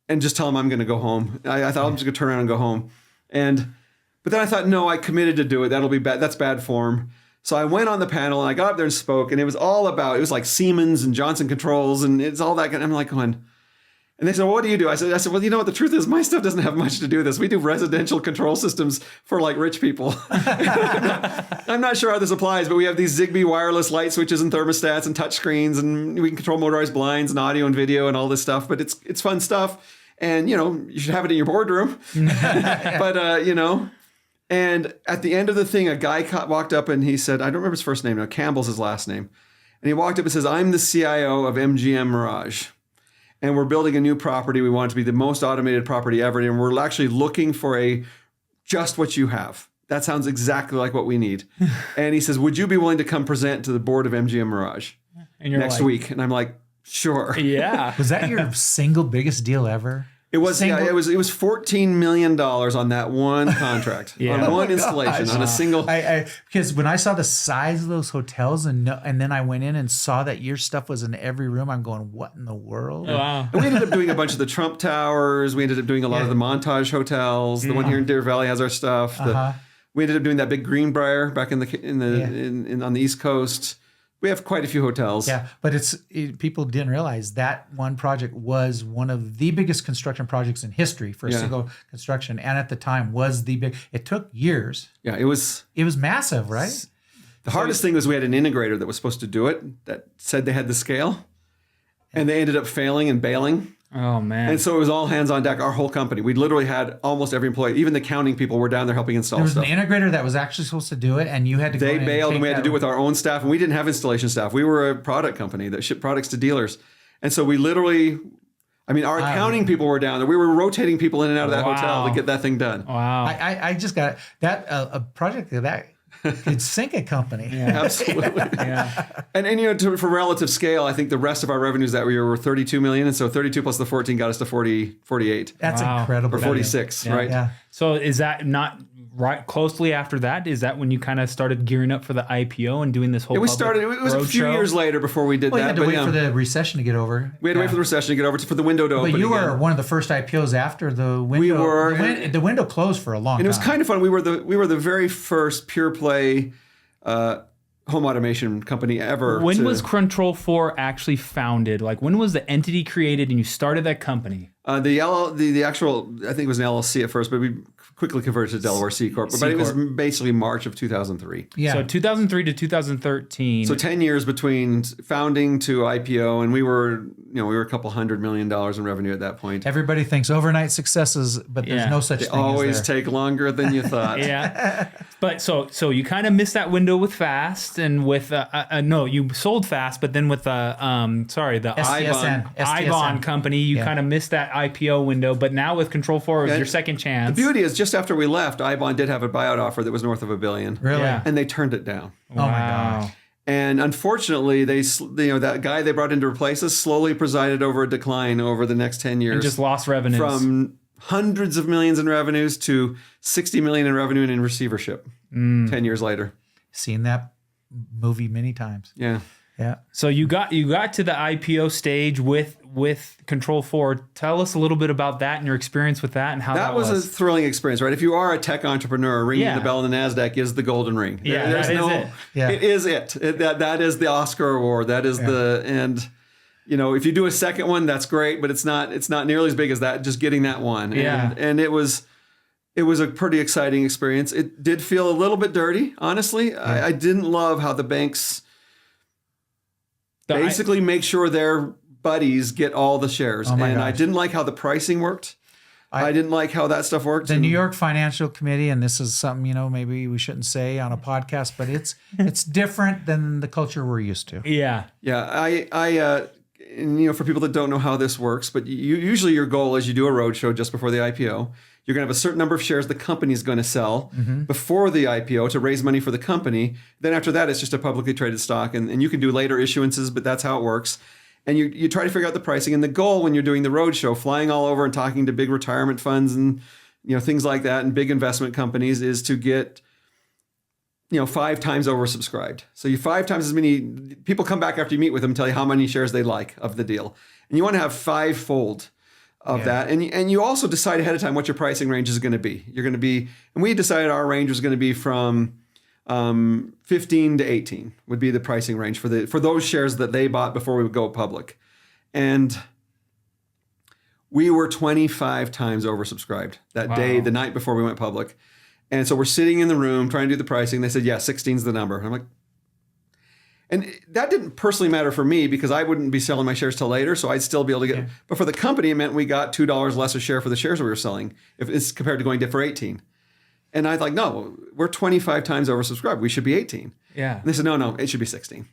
And just tell them I'm going to go home. I thought I'm just going to turn around and go home. But then I thought, no, I committed to do it. That'll be bad. That's bad form. So I went on the panel and I got up there and spoke. And it was all about, it was like Siemens and Johnson Controls. And it's all that. And I'm like going... And they said, well, what do you do? I said, well, you know what? The truth is my stuff doesn't have much to do with this. We do residential control systems for like rich people. I'm not sure how this applies, but we have these Zigbee wireless light switches and thermostats and touch screens, and we can control motorized blinds and audio and video and all this stuff. But it's fun stuff. And, you should have it in your boardroom. But, and at the end of the thing, a guy walked up and he said, I don't remember his first name now, Campbell's his last name. And he walked up and says, I'm the CIO of MGM Mirage. And we're building a new property. We want it to be the most automated property ever. And we're actually looking for just what you have. That sounds exactly like what we need. And he says, would you be willing to come present to the board of MGM Mirage next week? And I'm like, sure. Yeah. Was that your single biggest deal ever? It was it was $14 million on that one contract, on one installation, on a single. Because when I saw the size of those hotels and then I went in and saw that your stuff was in every room, I'm going, what in the world? Wow. And we ended up doing a bunch of the Trump Towers. We ended up doing a lot of the Montage hotels. The one here in Deer Valley has our stuff. We ended up doing that big Greenbrier back on the East Coast. We have quite a few hotels. Yeah, but people didn't realize that one project was one of the biggest construction projects in history for a single construction, and at the time was the big. It took years. Yeah, it was massive, right? The hardest thing was we had an integrator that was supposed to do it that said they had the scale, and they ended up failing and bailing. Oh, man. And so it was all hands on deck, our whole company. We literally had almost every employee, even the accounting people were down there helping install stuff. There was an integrator that was actually supposed to do it, and you had to go in and bailed, and we had to do it with our own staff, and we didn't have installation staff. We were a product company that shipped products to dealers. And so we literally, our accounting people were down there. We were rotating people in and out of that hotel to get that thing done. Wow. I just got that, a project that could sink a company. Yeah. Absolutely. Yeah. And for relative scale, I think the rest of our revenues that year were 32 million. And so 32 plus the 14 got us to 48. That's incredible. Or 46, right? Yeah. So is that not right closely after that? Is that when you kind of started gearing up for the IPO and doing this whole it was a few years later before we did that. You had to wait for the recession to get over. We had to wait for the recession to get over, for the window to open. But you were one of the first IPOs after the window. We were. The window closed for a long time. And it was kind of fun. We were the very first pure play home automation company ever. When was Control4 actually founded? Like, when was the entity created and you started that company? The actual, I think it was an LLC at first, but we quickly converted to Delaware C Corp. But it was basically March of 2003. Yeah. So 2003 to 2013. So 10 years between founding to IPO, and we were a couple $100 million in revenue at that point. Everybody thinks overnight successes, but there's no such thing. They always take longer than you thought. Yeah. But so you kind of missed that window with Fast, and with you sold Fast, but then with the STSN. iBahn company, you kind of missed that IPO window. But now with Control4, it was your second chance. The beauty is, just after we left, iBahn did have a buyout offer that was north of $1 billion. Really? Yeah. And they turned it down. Wow. Oh my gosh. And unfortunately, that guy they brought in to replace us slowly presided over a decline over the next 10 years. And just lost revenues. From hundreds of millions in revenues to 60 million in revenue and in receivership 10 years later. Seen that movie many times. Yeah. Yeah. So you got to the IPO stage with Control4. Tell us a little bit about that and your experience with that and how that was. That was a thrilling experience, right? If you are a tech entrepreneur, ringing the bell in the NASDAQ is the golden ring. Yeah, that is it. Yeah. It is it. That is the Oscar award. That is and if you do a second one, that's great, but it's not nearly as big as that. Just getting that one. Yeah. And it was a pretty exciting experience. It did feel a little bit dirty, honestly. Yeah. I didn't love how the banks basically make sure their buddies get all the shares. And I didn't like how the pricing worked. I didn't like how that stuff worked. The New York Financial Committee, and this is something, maybe we shouldn't say on a podcast, but it's different than the culture we're used to. Yeah. Yeah. For people that don't know how this works, but usually your goal is you do a roadshow just before the IPO. You're going to have a certain number of shares the company is going to sell before the IPO to raise money for the company. Then after that, it's just a publicly traded stock. And you can do later issuances, but that's how it works. And you try to figure out the pricing. And the goal when you're doing the roadshow, flying all over and talking to big retirement funds and things like that and big investment companies is to get 5 times oversubscribed. So you 5 times as many people come back after you meet with them, tell you how many shares they like of the deal. And you want to have 5-fold of that. And you also decide ahead of time what your pricing range is going to be. You're going to be, and we decided our range was going to be from 15 to 18 would be the pricing range for those shares that they bought before we would go public. And we were 25 times oversubscribed that day, the night before we went public. And so we're sitting in the room trying to do the pricing. They said, 16's the number. And I'm like, and that didn't personally matter for me because I wouldn't be selling my shares till later. So I'd still be able to get, but for the company, it meant we got $2 less a share for the shares we were selling if it's compared to going for 18. And I was like, no, we're 25 times oversubscribed. We should be 18. Yeah. And they said, no, it should be 16.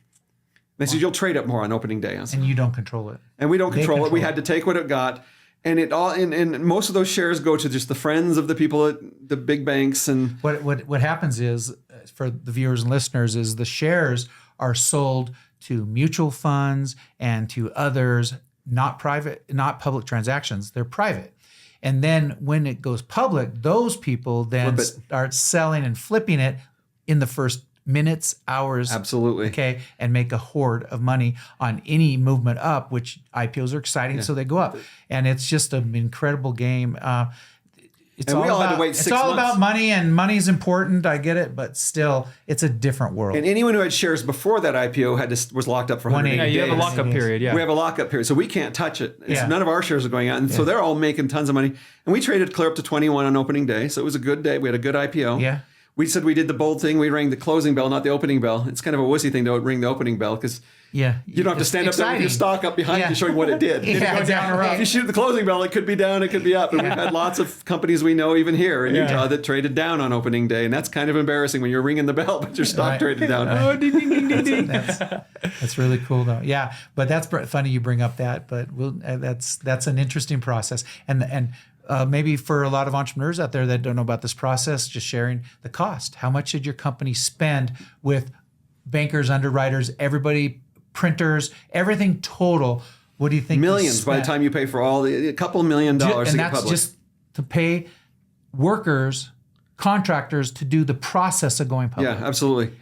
They said, you'll trade up more on opening day. And you don't control it. And we don't control it. We had to take what it got. And it all, and most of those shares go to just the friends of the people at the big banks. And what happens is, for the viewers and listeners, is the shares are sold to mutual funds and to others, not public transactions. They're private. And then when it goes public, those people then start selling and flipping it in the first minutes, hours. Absolutely. Okay. And make a hoard of money on any movement up, which IPOs are exciting. So they go up. And it's just an incredible game. It's all about money, and money's important. I get it, but still, it's a different world. And anyone who had shares before that IPO was locked up for 180 days. You have a lockup period. Yeah, we have a lockup period, so we can't touch it. None of our shares are going out, and so they're all making tons of money. And we traded clear up to 21 on opening day, so it was a good day. We had a good IPO. Yeah. We said we did the bold thing. We rang the closing bell, not the opening bell. It's kind of a wussy thing to ring the opening bell because you don't have to stand up there with your stock up behind you showing what it did. Did it go down or up? If you shoot the closing bell, it could be down, it could be up. And we've had lots of companies we know even here in Utah that traded down on opening day. And that's kind of embarrassing when you're ringing the bell, but your stock traded down. Oh, ding, ding, ding, ding, ding. That's really cool though. Yeah, but that's funny you bring up that, but that's an interesting process. And maybe for a lot of entrepreneurs out there that don't know about this process, just sharing the cost. How much should your company spend with bankers, underwriters, everybody, printers, everything total? What do you think? Millions by the time you pay for a couple $1 million to get public. And that's just to pay workers, contractors to do the process of going public. Yeah, absolutely.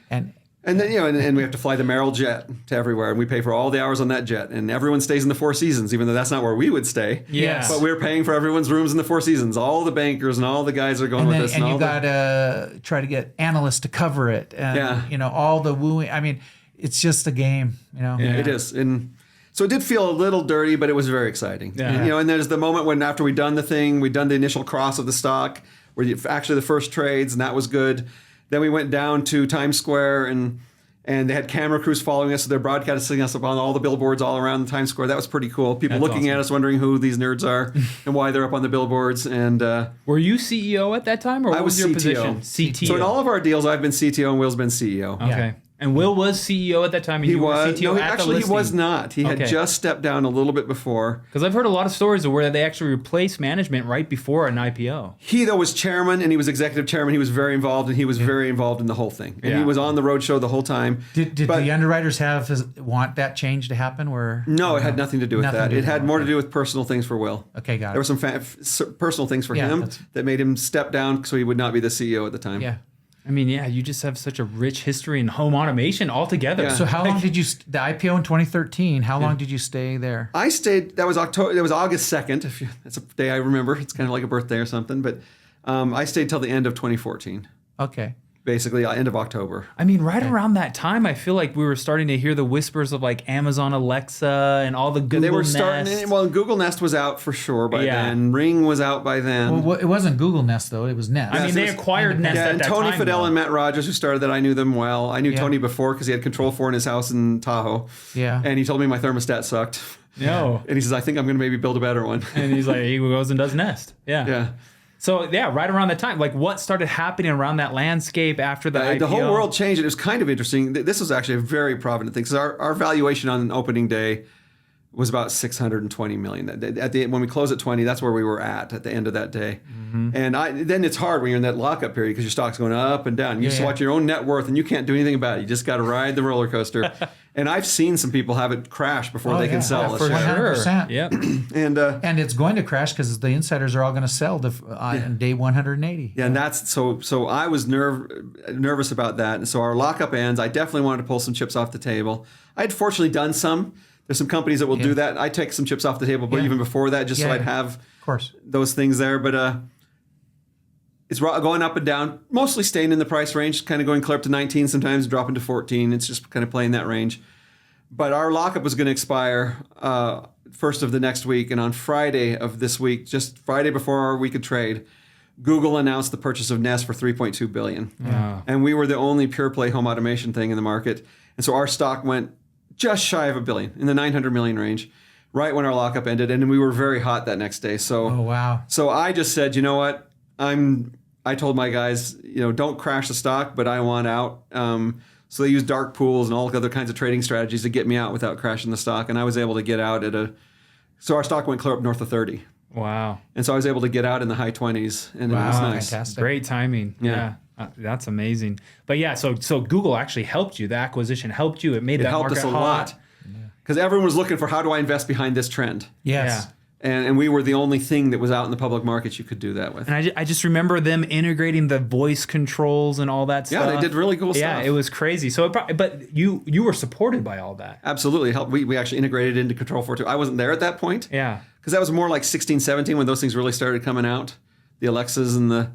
And then and we have to fly the Merrill jet to everywhere, and we pay for all the hours on that jet. And everyone stays in the Four Seasons, even though that's not where we would stay. Yes. But we're paying for everyone's rooms in the Four Seasons. All the bankers and all the guys are going with us. And you got to try to get analysts to cover it. And, all the wooing. I mean, it's just a game. Yeah, it is. And so it did feel a little dirty, but it was very exciting. Yeah. And there's the moment when after we'd done the thing, we'd done the initial cross of the stock, where actually the first trades, and that was good. Then we went down to Times Square and they had camera crews following us. So they're broadcasting us up on all the billboards all around the Times Square. That was pretty cool. People looking at us, wondering who these nerds are and why they're up on the billboards. And were you CEO at that time, or what was your position? CTO. So in all of our deals, I've been CTO and Will's been CEO. Okay. Yeah. And Will was CEO at that time, and you were CTO at the listing? He was not. He had just stepped down a little bit before. Because I've heard a lot of stories of where they actually replaced management right before an IPO. He, though, was chairman, and he was executive chairman. He was very involved, and he was very involved in the whole thing. And he was on the roadshow the whole time. Did the underwriters want that change to happen? No, it had nothing to do with that. It had more to do with personal things for Will. Okay, got it. There were some personal things for him that made him step down so he would not be the CEO at the time. Yeah. I mean, yeah, you just have such a rich history in home automation altogether. Yeah. So how long did you, the IPO in 2013, how long did you stay there? I stayed, that was August 2nd. That's a day I remember. It's kind of like a birthday or something. But I stayed till the end of 2014. Okay. Basically, end of October. I mean, around that time, I feel like we were starting to hear the whispers of like Amazon Alexa and all the Google They were Nest. starting. Well, Google Nest was out for sure by then. Ring was out by then. Well, it wasn't Google Nest though; it was Nest. I mean, they acquired Nest at and that Tony time. Fidel though. and Matt Rogers, who started that, I knew them well. I knew Tony before because he had Control4 in his house in Tahoe. Yeah. And he told me my thermostat sucked. No. And he says, I think I'm going to maybe build a better one. And he's like, he goes and does Nest. Yeah. Yeah. So yeah, right around that time, like what started happening around that landscape after the IPO? The whole world changed. It was kind of interesting. This was actually a very provident thing because our valuation on opening day was about $620 million. When we closed at 20, that's where we were at the end of that day. Mm-hmm. And then it's hard when you're in that lockup period because your stock's going up and down. You just watch your own net worth and you can't do anything about it. You just got to ride the roller coaster. And I've seen some people have it crash before they can sell a for share. 100%. Yep. And it's going to crash because the insiders are all going to sell on day 180. Yeah, and that's so I was nervous about that. And so our lockup ends. I definitely wanted to pull some chips off the table. I had fortunately done some. There's some companies that will do that. I take some chips off the table, but even before that, just so I'd have of course those things there. But it's going up and down, mostly staying in the price range, kind of going clear up to 19 sometimes, dropping to 14. It's just kind of playing that range. But our lockup was going to expire first of the next week. And on Friday of this week, just Friday before we could trade, Google announced the purchase of Nest for $3.2 billion. Wow. And we were the only pure play home automation thing in the market. And so our stock went just shy of $1 billion, in the 900 million range, right when our lockup ended. And we were very hot that next day. So, oh, wow. So I just said, you know what? I told my guys, don't crash the stock, but I want out. So they used dark pools and all other kinds of trading strategies to get me out without crashing the stock. And I was able to get out so our stock went clear up north of 30. Wow. And so I was able to get out in the high 20s. And it was nice. Fantastic. Great timing. Yeah. That's amazing. But yeah, so Google actually helped you. The acquisition helped you. It made that helped market us a hot. lot. Because everyone was looking for how do I invest behind this trend? Yes. Yeah. And we were the only thing that was out in the public markets you could do that with. And I just remember them integrating the voice controls and all that stuff. Yeah, they did really cool stuff. Yeah, it was crazy. So, but you were supported by all that. Absolutely. We actually integrated into Control4 too. I wasn't there at that point. Yeah. Because that was more like 16, 17 when those things really started coming out. The Alexas and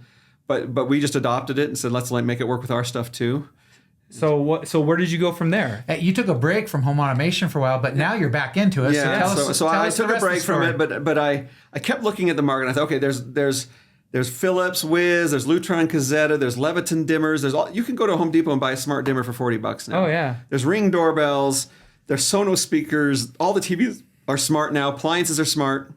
but we just adopted it and said, let's make it work with our stuff too. So where did you go from there? You took a break from home automation for a while, but now you're back into it. Yeah, so I took a break from it, but I kept looking at the market. And I thought, okay, there's Philips, Wiz, there's Lutron, Kazeta, there's Leviton dimmers. You can go to Home Depot and buy a smart dimmer for $40 now. Oh yeah. There's Ring doorbells. There's Sonos speakers. All the TVs are smart now. Appliances are smart.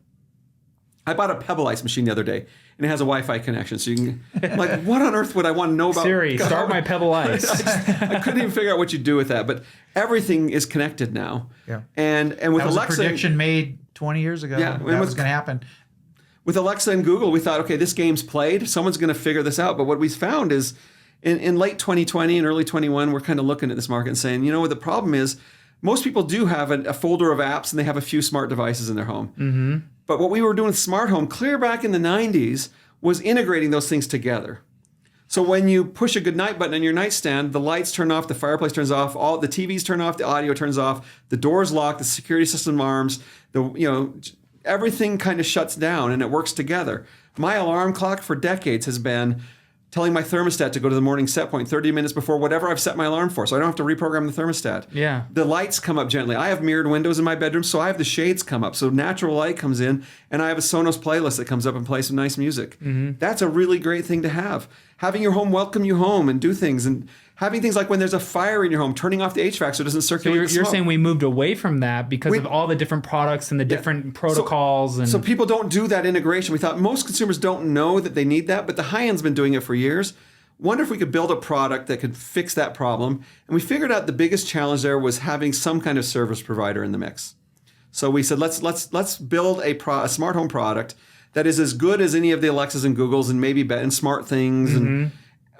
I bought a Pebble Ice machine the other day, and it has a Wi-Fi connection. So you can, what on earth would I want to know about? Siri, start my Pebble Ice. I couldn't even figure out what you do with that, but everything is connected now. Yeah. And with that was Alexa, a prediction made 20 years ago. Yeah, that was going to happen. With Alexa and Google, we thought, okay, this game's played. Someone's going to figure this out. But what we found is, in late 2020 and early 21, we're kind of looking at this market and saying, the problem is, most people do have a folder of apps and they have a few smart devices in their home. Mm-hmm. But what we were doing with smart home clear back in the 90s was integrating those things together. So when you push a good night button on your nightstand, the lights turn off, the fireplace turns off, all the TVs turn off, the audio turns off, the doors lock, the security system arms, everything kind of shuts down and it works together. My alarm clock for decades has been telling my thermostat to go to the morning set point 30 minutes before whatever I've set my alarm for, so I don't have to reprogram the thermostat. Yeah. The lights come up gently. I have mirrored windows in my bedroom, so I have the shades come up. So natural light comes in, and I have a Sonos playlist that comes up and plays some nice music. Mm-hmm. That's a really great thing to have. Having your home welcome you home and do things, and having things like when there's a fire in your home, turning off the HVAC so it doesn't circulate So you're saying we moved away from that because of all the different products and the different protocols. So people don't do that integration. We thought most consumers don't know that they need that, but the high-end's been doing it for years. Wonder if we could build a product that could fix that problem. And we figured out the biggest challenge there was having some kind of service provider in the mix. So we said, let's build a smart home product that is as good as any of the Alexas and Googles and maybe and smart things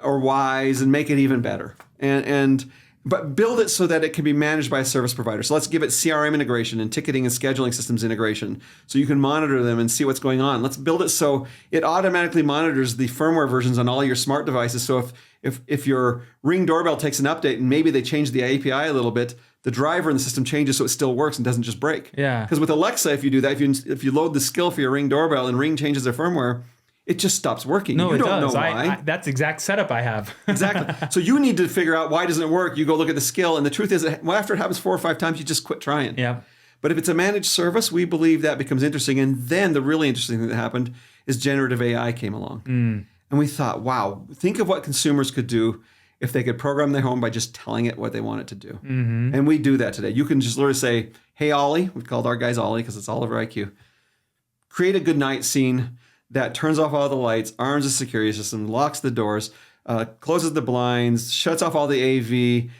or Wise and make it even better. And but build it so that it can be managed by a service provider. So let's give it CRM integration and ticketing and scheduling systems integration so you can monitor them and see what's going on. Let's build it so it automatically monitors the firmware versions on all your smart devices. So if your Ring doorbell takes an update and maybe they change the API a little bit, the driver in the system changes so it still works and doesn't just break. Yeah. Because with Alexa, if you do that, if you load the skill for your Ring doorbell and Ring changes their firmware, it just stops working. No, you it don't does. know why. That's the exact setup I have. Exactly. So you need to figure out why doesn't it work. You go look at the skill, and the truth is, after it happens 4 or 5 times, you just quit trying. Yeah. But if it's a managed service, we believe that becomes interesting. And then the really interesting thing that happened is generative AI came along. And we thought, wow, think of what consumers could do if they could program their home by just telling it what they want it to do. And we do that today. You can just literally say, hey, Ollie, we've called our guys Ollie because it's Oliver IQ. Create a good night scene that turns off all the lights, arms the security system, locks the doors, closes the blinds, shuts off all the AV,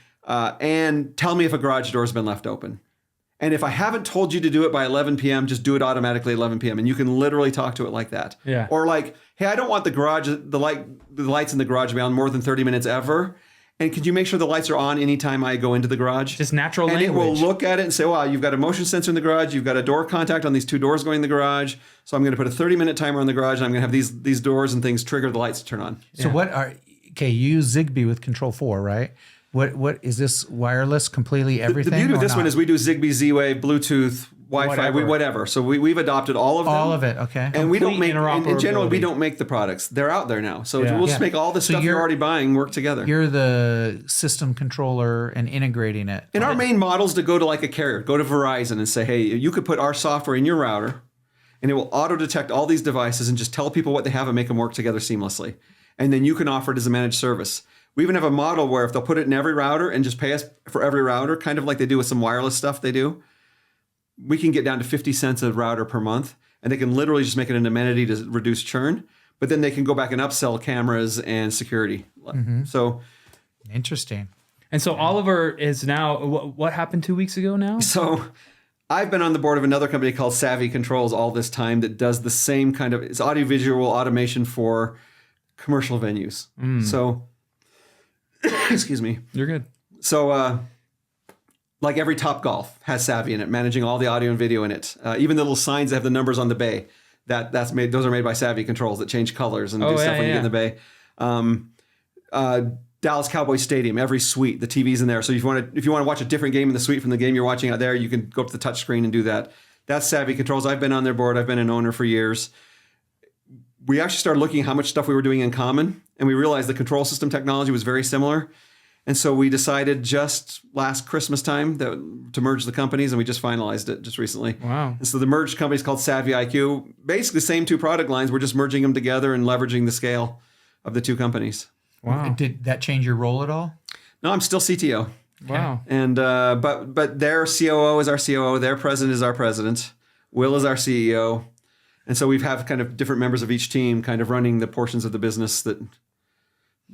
and tell me if a garage door has been left open. And if I haven't told you to do it by 11 p.m., just do it automatically at 11 p.m. And you can literally talk to it like that. Yeah. Or like, hey, I don't want the lights in the garage to be on more than 30 minutes ever. And could you make sure the lights are on anytime I go into the garage? Just natural language. And it will look at it and say, wow, you've got a motion sensor in the garage. You've got a door contact on these 2 doors going in the garage. So I'm going to put a 30-minute timer on the garage. And I'm going to have these doors and things trigger the lights to turn on. So you use Zigbee with Control4, right? What is this wireless completely everything? The beauty of this one is we do Zigbee, Z-Wave, Bluetooth, Wi-Fi, whatever. So we've adopted all of them. All of it, okay. And we don't make, in general, we don't make the products. They're out there now. So we'll just make all the stuff you're already buying work together. You're the system controller and integrating it. And our main model is to go to like a carrier, go to Verizon and say, hey, you could put our software in your router and it will auto-detect all these devices and just tell people what they have and make them work together seamlessly. And then you can offer it as a managed service. We even have a model where if they'll put it in every router and just pay us for every router, kind of like they do with some wireless stuff they do, we can get down to 50 cents a router per month. And they can literally just make it an amenity to reduce churn. But then they can go back and upsell cameras and security. So interesting. And so Oliver is now, what happened 2 weeks ago now? So I've been on the board of another company called Savvy Controls all this time that does the same kind of, it's audiovisual automation for commercial venues. So, excuse me. You're good. So, like every Topgolf has Savvy in it, managing all the audio and video in it. Even the little signs that have the numbers on the bay, those are made by Savvy Controls that change colors and do stuff when you get in the bay. Dallas Cowboys Stadium, every suite, the TV's in there. So if you want to watch a different game in the suite from the game you're watching out there, you can go up to the touch screen and do that. That's Savvy Controls. I've been on their board. I've been an owner for years. We actually started looking at how much stuff we were doing in common, and we realized the control system technology was very similar. And so we decided just last Christmas time to merge the companies, and we just finalized it just recently. Wow. And so the merged company is called Savvy IQ. Basically the same 2 product lines. We're just merging them together and leveraging the scale of the 2 companies. Wow. Did that change your role at all? No, I'm still CTO. Wow. And but their COO is our COO. Their president is our president. Will is our CEO. And so we've have kind of different members of each team kind of running the portions of the business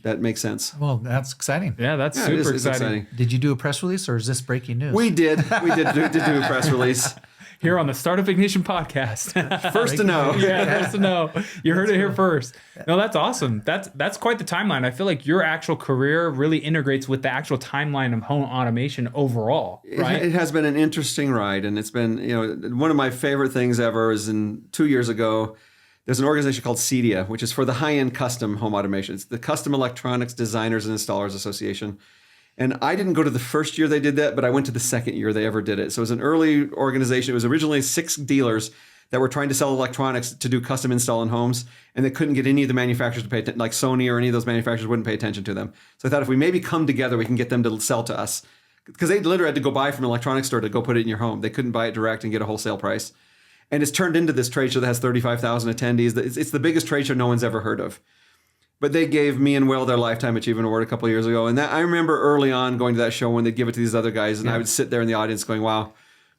that makes sense. Well, that's exciting. Yeah, that's super exciting. Did you do a press release or is this breaking news? We did do a press release. Here on the Startup Ignition podcast. First to know. Yeah, first to know. You heard it here first. No, that's awesome. That's quite the timeline. I feel like your actual career really integrates with the actual timeline of home automation overall, right? It has been an interesting ride, and it's been, one of my favorite things ever is 2 years ago, there's an organization called CEDIA, which is for the high-end custom home automation. It's the Custom Electronics Designers and Installers Association. And I didn't go to the first year they did that, but I went to the second year they ever did it. So it was an early organization. It was originally 6 dealers that were trying to sell electronics to do custom install in homes, and they couldn't get any of the manufacturers to pay attention, like Sony or any of those manufacturers wouldn't pay attention to them. So I thought if we maybe come together, we can get them to sell to us. Because they literally had to go buy from an electronics store to go put it in your home. They couldn't buy it direct and get a wholesale price. And it's turned into this trade show that has 35,000 attendees. It's the biggest trade show no one's ever heard of. But they gave me and Will their Lifetime Achievement Award a couple of years ago. And I remember early on going to that show when they'd give it to these other guys. And I would sit there in the audience going, wow,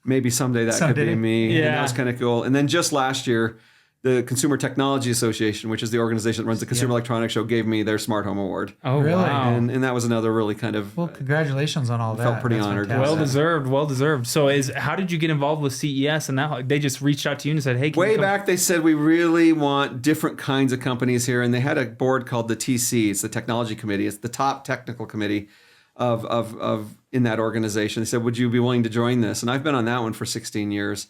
maybe someday that could be me. Yeah. And that was kind of cool. And then just last year, the Consumer Technology Association, which is the organization that runs the Consumer Electronics Show, gave me their Smart Home Award. Oh, really? Wow. And that was another really kind of... Well, congratulations on all that. Felt pretty honored. Fantastic. Well deserved. So how did you get involved with CES? And that they just reached out to you and said, hey, can Way you come? back, they said, we really want different kinds of companies here. And they had a board called the TC. It's the Technology Committee. It's the top technical committee of in that organization. They said, would you be willing to join this? And I've been on that one for 16 years.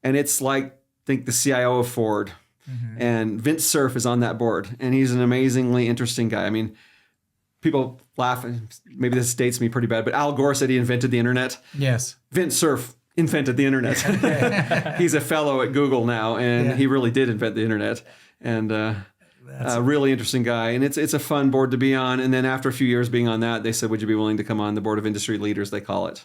And it's like, I think the CIO of Ford. And Vince Cerf is on that board. And he's an amazingly interesting guy. I mean, people laugh, maybe this dates me pretty bad, but Al Gore said he invented the internet. Yes. Vince Cerf invented the internet. He's a fellow at Google now, and he really did invent the internet. And a really interesting guy. And it's a fun board to be on. And then after a few years being on that, they said, would you be willing to come on the board of industry leaders, they call it.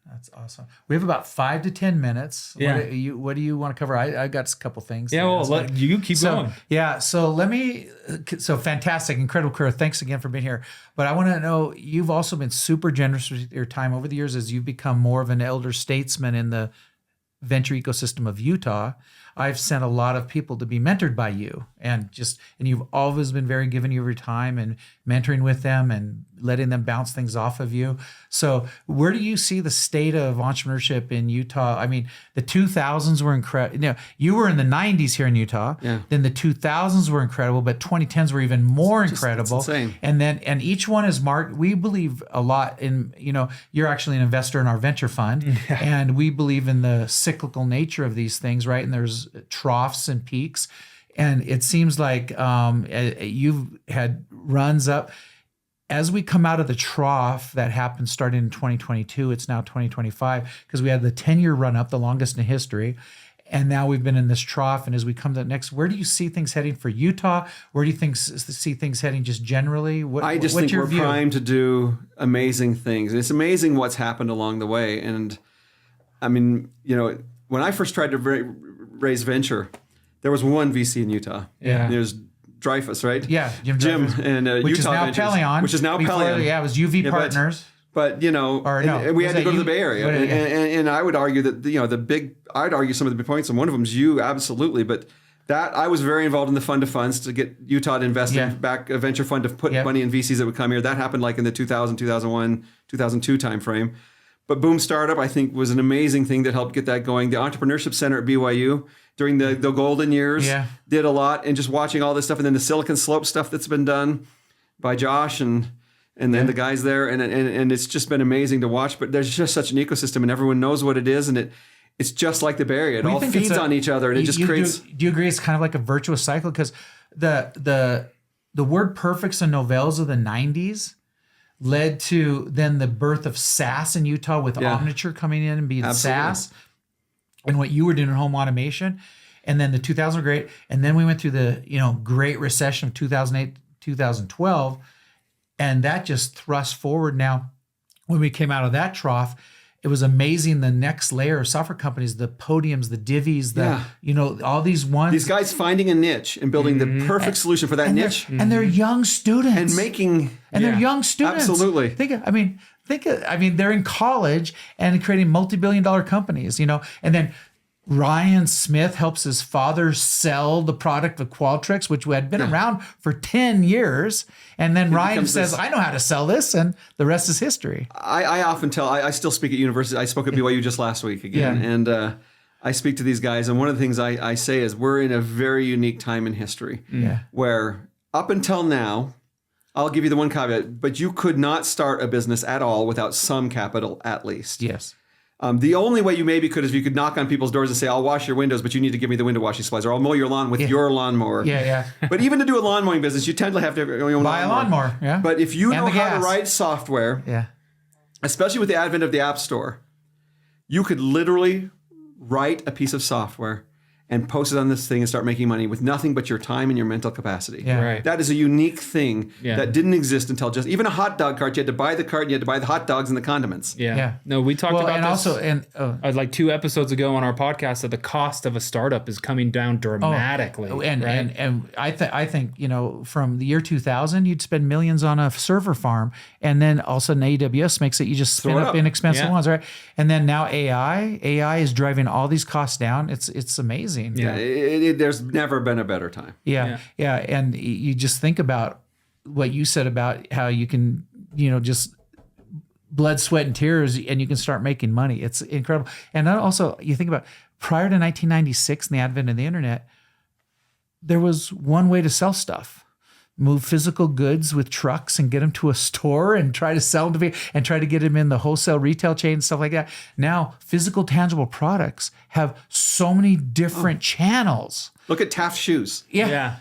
That's awesome. We have about 5 to 10 minutes. Yeah. What do you want to cover? I got a couple things. Yeah, well, you keep going. Yeah, so fantastic, incredible career. Thanks again for being here. But I want to know, you've also been super generous with your time over the years as you've become more of an elder statesman in the venture ecosystem of Utah. I've sent a lot of people to be mentored by you, and you've always been very giving of your time and mentoring with them and letting them bounce things off of you. So where do you see the state of entrepreneurship in Utah? I mean, the 2000s were incredible. You were in the 90s here in Utah. Yeah. Then the 2000s were incredible, but 2010s were even more incredible. It's insane. And each one is marked. We believe a lot in, you're actually an investor in our venture fund, and we believe in the cyclical nature of these things, right? And there's troughs and peaks. And it seems like you've had runs up. As we come out of the trough that happened starting in 2022, it's now 2025, because we had the 10-year run up, the longest in history. And now we've been in this trough. And as we come to the next, where do you see things heading for Utah? Where do you see things heading just generally? I just think we're primed to do amazing things. It's amazing what's happened along the way. And I mean, when I first tried to raise venture, there was one VC in Utah. Yeah. There's Dreyfus, right? Yeah, Jim and which Utah is now Ventures, Pelion. Which is now Pelion. Yeah, it was UV Partners. But and we had to go to the Bay Area, and I would argue that I'd argue some of the big points, and one of them is you, absolutely. But that I was very involved in the fund of funds to get Utah to invest in back a venture fund to put money in VCs that would come here. That happened like in the 2000, 2001, 2002 timeframe. But Boom Startup, I think, was an amazing thing that helped get that going. The Entrepreneurship Center at BYU during the golden years did a lot, and just watching all this stuff, and then the Silicon Slope stuff that's been done by Josh and then the guys there, and it's just been amazing to watch. But there's just such an ecosystem, and everyone knows what it is, and it's just like the Bay Area. It all feeds on each other, and it just creates. Do you agree? It's kind of like a virtuous cycle, because the word perfects and novels of the 90s led to then the birth of SaaS in Utah with Omniture coming in and being SaaS, and what you were doing in home automation. And then the 2000s were great. And then we went through the Great Recession of 2008, 2012, and that just thrust forward. Now, when we came out of that trough, it was amazing. The next layer of software companies, the Podiums, the Divvies, all these ones. These guys finding a niche and building the perfect solution for that niche. And they're young students. And making... And they're young students. Absolutely. They're in college and creating multi-billion-dollar companies, and then Ryan Smith helps his father sell the product of Qualtrics, which had been around for 10 years. And then Ryan says, I know how to sell this, and the rest is history. I often tell, I still speak at university. I spoke at BYU just last week again. Yeah. And I speak to these guys. And one of the things I say is we're in a very unique time in history where up until now, I'll give you the one caveat, but you could not start a business at all without some capital at least. Yes. The only way you maybe could is if you could knock on people's doors and say, I'll wash your windows, but you need to give me the window washing supplies, or I'll mow your lawn with your lawnmower. Yeah. But even to do a lawn mowing business, you tend to have to buy a lawnmower. Yeah. But if you know how to write software, especially with the advent of the App Store, you could literally write a piece of software and post it on this thing and start making money with nothing but your time and your mental capacity. Yeah. Right. That is a unique thing that didn't exist until just even a hot dog cart. You had to buy the cart and you had to buy the hot dogs and the condiments. Yeah. No, we talked about this also like 2 episodes ago on our podcast that the cost of a startup is coming down dramatically. And I think from the year 2000, you'd spend millions on a server farm, and then all of a sudden AWS makes it you just spin up inexpensive ones, right? And then now AI is driving all these costs down. It's amazing. Yeah, there's never been a better time. Yeah. And you just think about what you said about how you can, just blood, sweat, and tears, and you can start making money. It's incredible. And then also, you think about prior to 1996 and the advent of the internet, there was one way to sell stuff. move physical goods with trucks and get them to a store and try to sell them to people and try to get them in the wholesale retail chain and stuff like that. Now, physical tangible products have so many different channels. Look at Taft shoes. Yeah.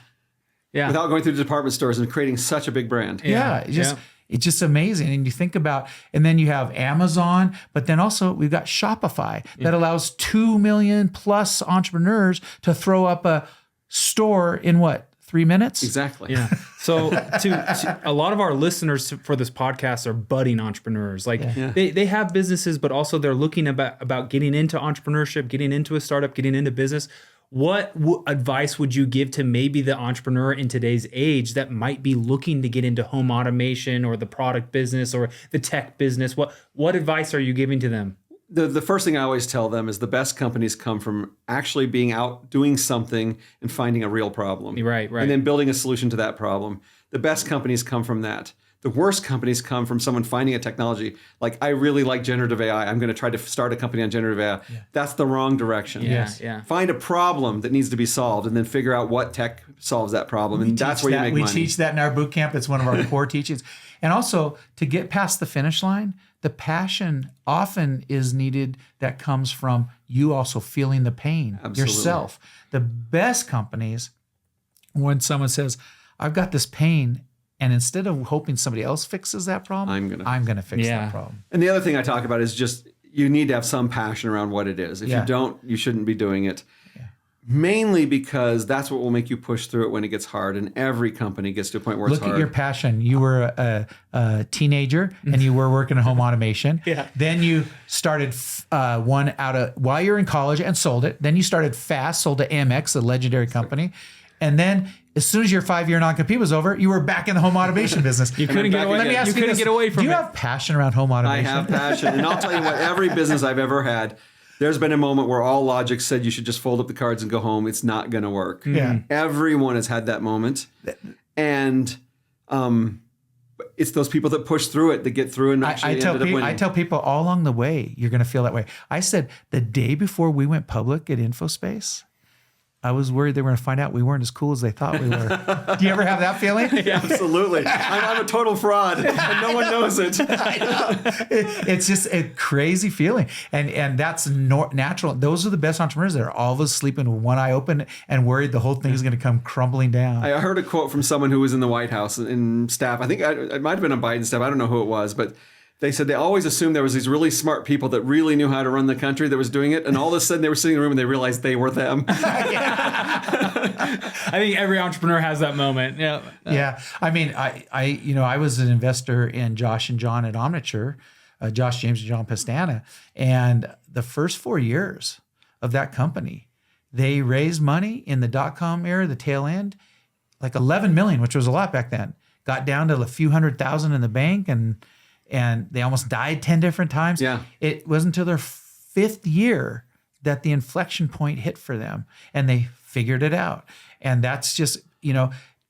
Without going through the department stores and creating such a big brand. It's just amazing. And you think about, and then you have Amazon, but then also we've got Shopify that allows 2 million plus entrepreneurs to throw up a store in 3 minutes? Exactly. Yeah. So to a lot of our listeners for this podcast are budding entrepreneurs. They have businesses, but also they're looking about getting into entrepreneurship, getting into a startup, getting into business. What advice would you give to maybe the entrepreneur in today's age that might be looking to get into home automation or the product business or the tech business? What advice are you giving to them? The first thing I always tell them is the best companies come from actually being out doing something and finding a real problem. Right. And then building a solution to that problem. The best companies come from that. The worst companies come from someone finding a technology. Like, I really like generative AI. I'm going to try to start a company on generative AI. Yeah. That's the wrong direction. Yeah. Find a problem that needs to be solved and then figure out what tech solves that problem. And that's where you make money. We teach that in our boot camp. It's one of our core teachings. And also, to get past the finish line, the passion often is needed that comes from you also feeling the pain yourself. The best companies, when someone says, I've got this pain, and instead of hoping somebody else fixes that problem, I'm gonna fix that problem. And the other thing I talk about is just you need to have some passion around what it is. If you don't, you shouldn't be doing it. Yeah. Mainly because that's what will make you push through it when it gets hard. And every company gets to a point where it's hard. Look at your passion. You were a teenager and you were working in home automation. Then you started while you're in college and sold it. Then you started fast, sold to AMX, a legendary company. And then as soon as your 5-year non-compete was over, you were back in the home automation business. You couldn't get away. Let me ask you, get away from it. Do you have passion around home automation? I have passion. And I'll tell you what, every business I've ever had, there's been a moment where all logic said you should just fold up the cards and go home. It's not going to work. Yeah. Everyone has had that moment. And it's those people that push through it, that get through and actually ended up winning. I tell people all along the way, you're going to feel that way. I said the day before we went public at InfoSpace, I was worried they were going to find out we weren't as cool as they thought we were. Do you ever have that feeling? Yeah, absolutely. I'm a total fraud, and no one knows it. I know. It's just a crazy feeling, and that's natural. Those are the best entrepreneurs that are always sleeping with one eye open and worried the whole thing is going to come crumbling down. I heard a quote from someone who was in the White House in staff. I think it might have been on Biden's staff. I don't know who it was, but they said they always assumed there was these really smart people that really knew how to run the country that was doing it. And all of a sudden they were sitting in the room and they realized they were them. I think every entrepreneur has that moment. Yeah. Yeah. I mean, I was an investor in Josh and John at Omniture, Josh James and John Pastana. And the first 4 years of that company, they raised money in the .com era, the tail end, like 11 million, which was a lot back then. Got down to a few $100,000 in the bank and they almost died 10 different times. Yeah. It wasn't until their 5th year that the inflection point hit for them and they figured it out. And that's just,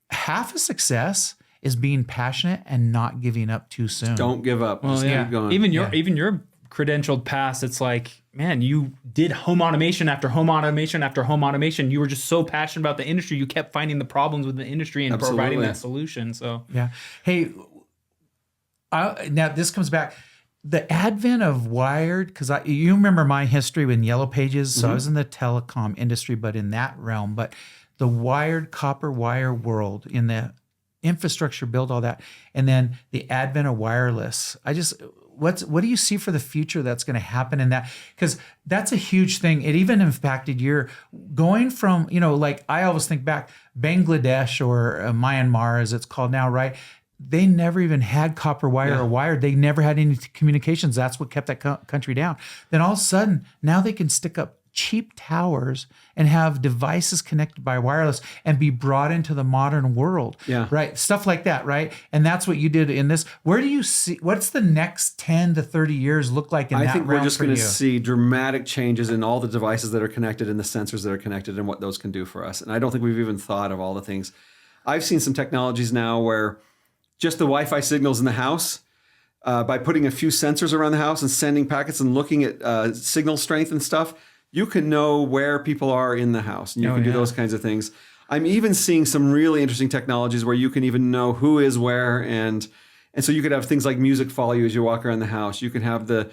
half a success is being passionate and not giving up too soon. Don't give up. Just keep going. Even your credentialed past, it's like, man, you did home automation after home automation after home automation. You were just so passionate about the industry. You kept finding the problems with the industry and providing that solution. So yeah. Hey, now this comes back, the advent of wired, because you remember my history in Yellow Pages. So I was in the telecom industry, but in that realm. But the wired copper wire world, in the infrastructure build, all that, and then the advent of wireless. What do you see for the future that's going to happen in that? Because that's a huge thing. It even impacted your going from, like I always think back, Bangladesh or Myanmar as it's called now, right? They never even had copper wire or wired. They never had any communications. That's what kept that country down. Then all of a sudden, now they can stick up cheap towers and have devices connected by wireless and be brought into the modern world. Yeah. Right. Stuff like that. Right. And that's what you did in this. Where do you see, what's the next 10 to 30 years look like in that realm? I think we're just going to see dramatic changes in all the devices that are connected and the sensors that are connected and what those can do for us. And I don't think we've even thought of all the things. I've seen some technologies now where just the Wi-Fi signals in the house, by putting a few sensors around the house and sending packets and looking at signal strength and stuff, you can know where people are in the house, and you can do those kinds of things. I'm even seeing some really interesting technologies where you can even know who is where, and so you could have things like music follow you as you walk around the house. You could have the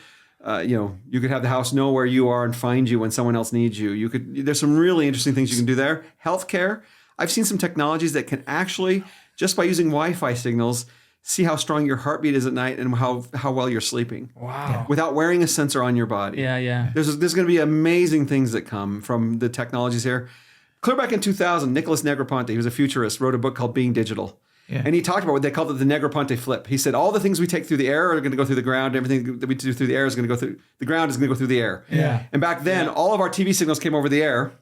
you could have the house know where you are and find you when someone else needs you. There's some really interesting things you can do there. Healthcare. I've seen some technologies that can actually, just by using Wi-Fi signals, see how strong your heartbeat is at night and how well you're sleeping. Wow. Without wearing a sensor on your body. Yeah. There's going to be amazing things that come from the technologies here. Clear back in 2000, Nicholas Negroponte, he was a futurist, wrote a book called Being Digital. Yeah. And he talked about what they called it the Negroponte Flip. He said all the things we take through the air are going to go through the ground. Everything that we do through the air is going to go through the ground, is going to go through the air. Yeah. And back then, all of our TV signals came over the air,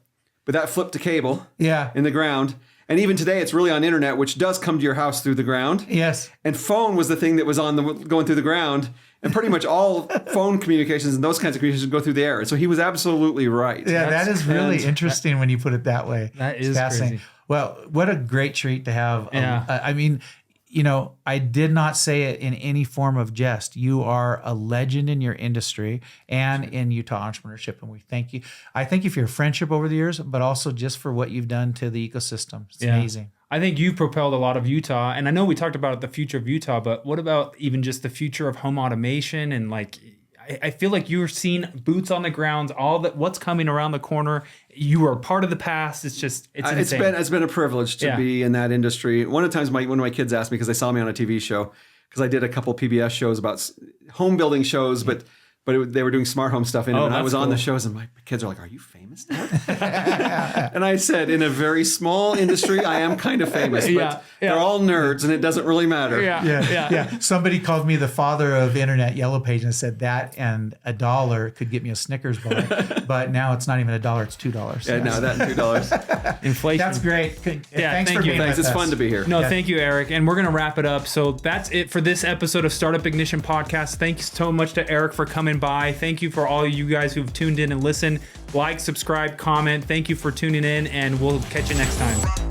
but that flipped to cable in the ground. And even today, it's really on internet, which does come to your house through the ground. Yes. And phone was the thing that was going through the ground. And pretty much all phone communications and those kinds of communications go through the air. So he was absolutely right. Yeah, that is really interesting when you put it that way. That is fascinating. Crazy. Well, what a great treat to have. Yeah. I mean, I did not say it in any form of jest. You are a legend in your industry and in Utah entrepreneurship, and we thank you. I thank you for your friendship over the years, but also just for what you've done to the ecosystem. It's amazing. I think you've propelled a lot of Utah, and I know we talked about the future of Utah, but what about even just the future of home automation? And I feel like you're seeing boots on the ground, what's coming around the corner. You are part of the past. It's insane. It's been a privilege to be in that industry. One of the times one of my kids asked me, because they saw me on a TV show, because I did a couple PBS shows about home building shows, but they were doing smart home stuff in it, and I was on the shows, and my kids are like, "Are you famous, Dad?" And I said, "In a very small industry, I am kind of famous, but they're all nerds, and it doesn't really matter." Yeah. Somebody called me the father of internet yellow page and said that and $1 could get me a Snickers bar, but now it's not even $1; it's $2. Yeah, no, that and $2. Inflation. That's great. Thanks for being with us. It's fun to be here. No, thank you, Eric. And we're going to wrap it up. So that's it for this episode of Startup Ignition Podcast. Thanks so much to Eric for coming by. Thank you for all you guys who've tuned in and listened. Like, subscribe, comment. Thank you for tuning in, and we'll catch you next time.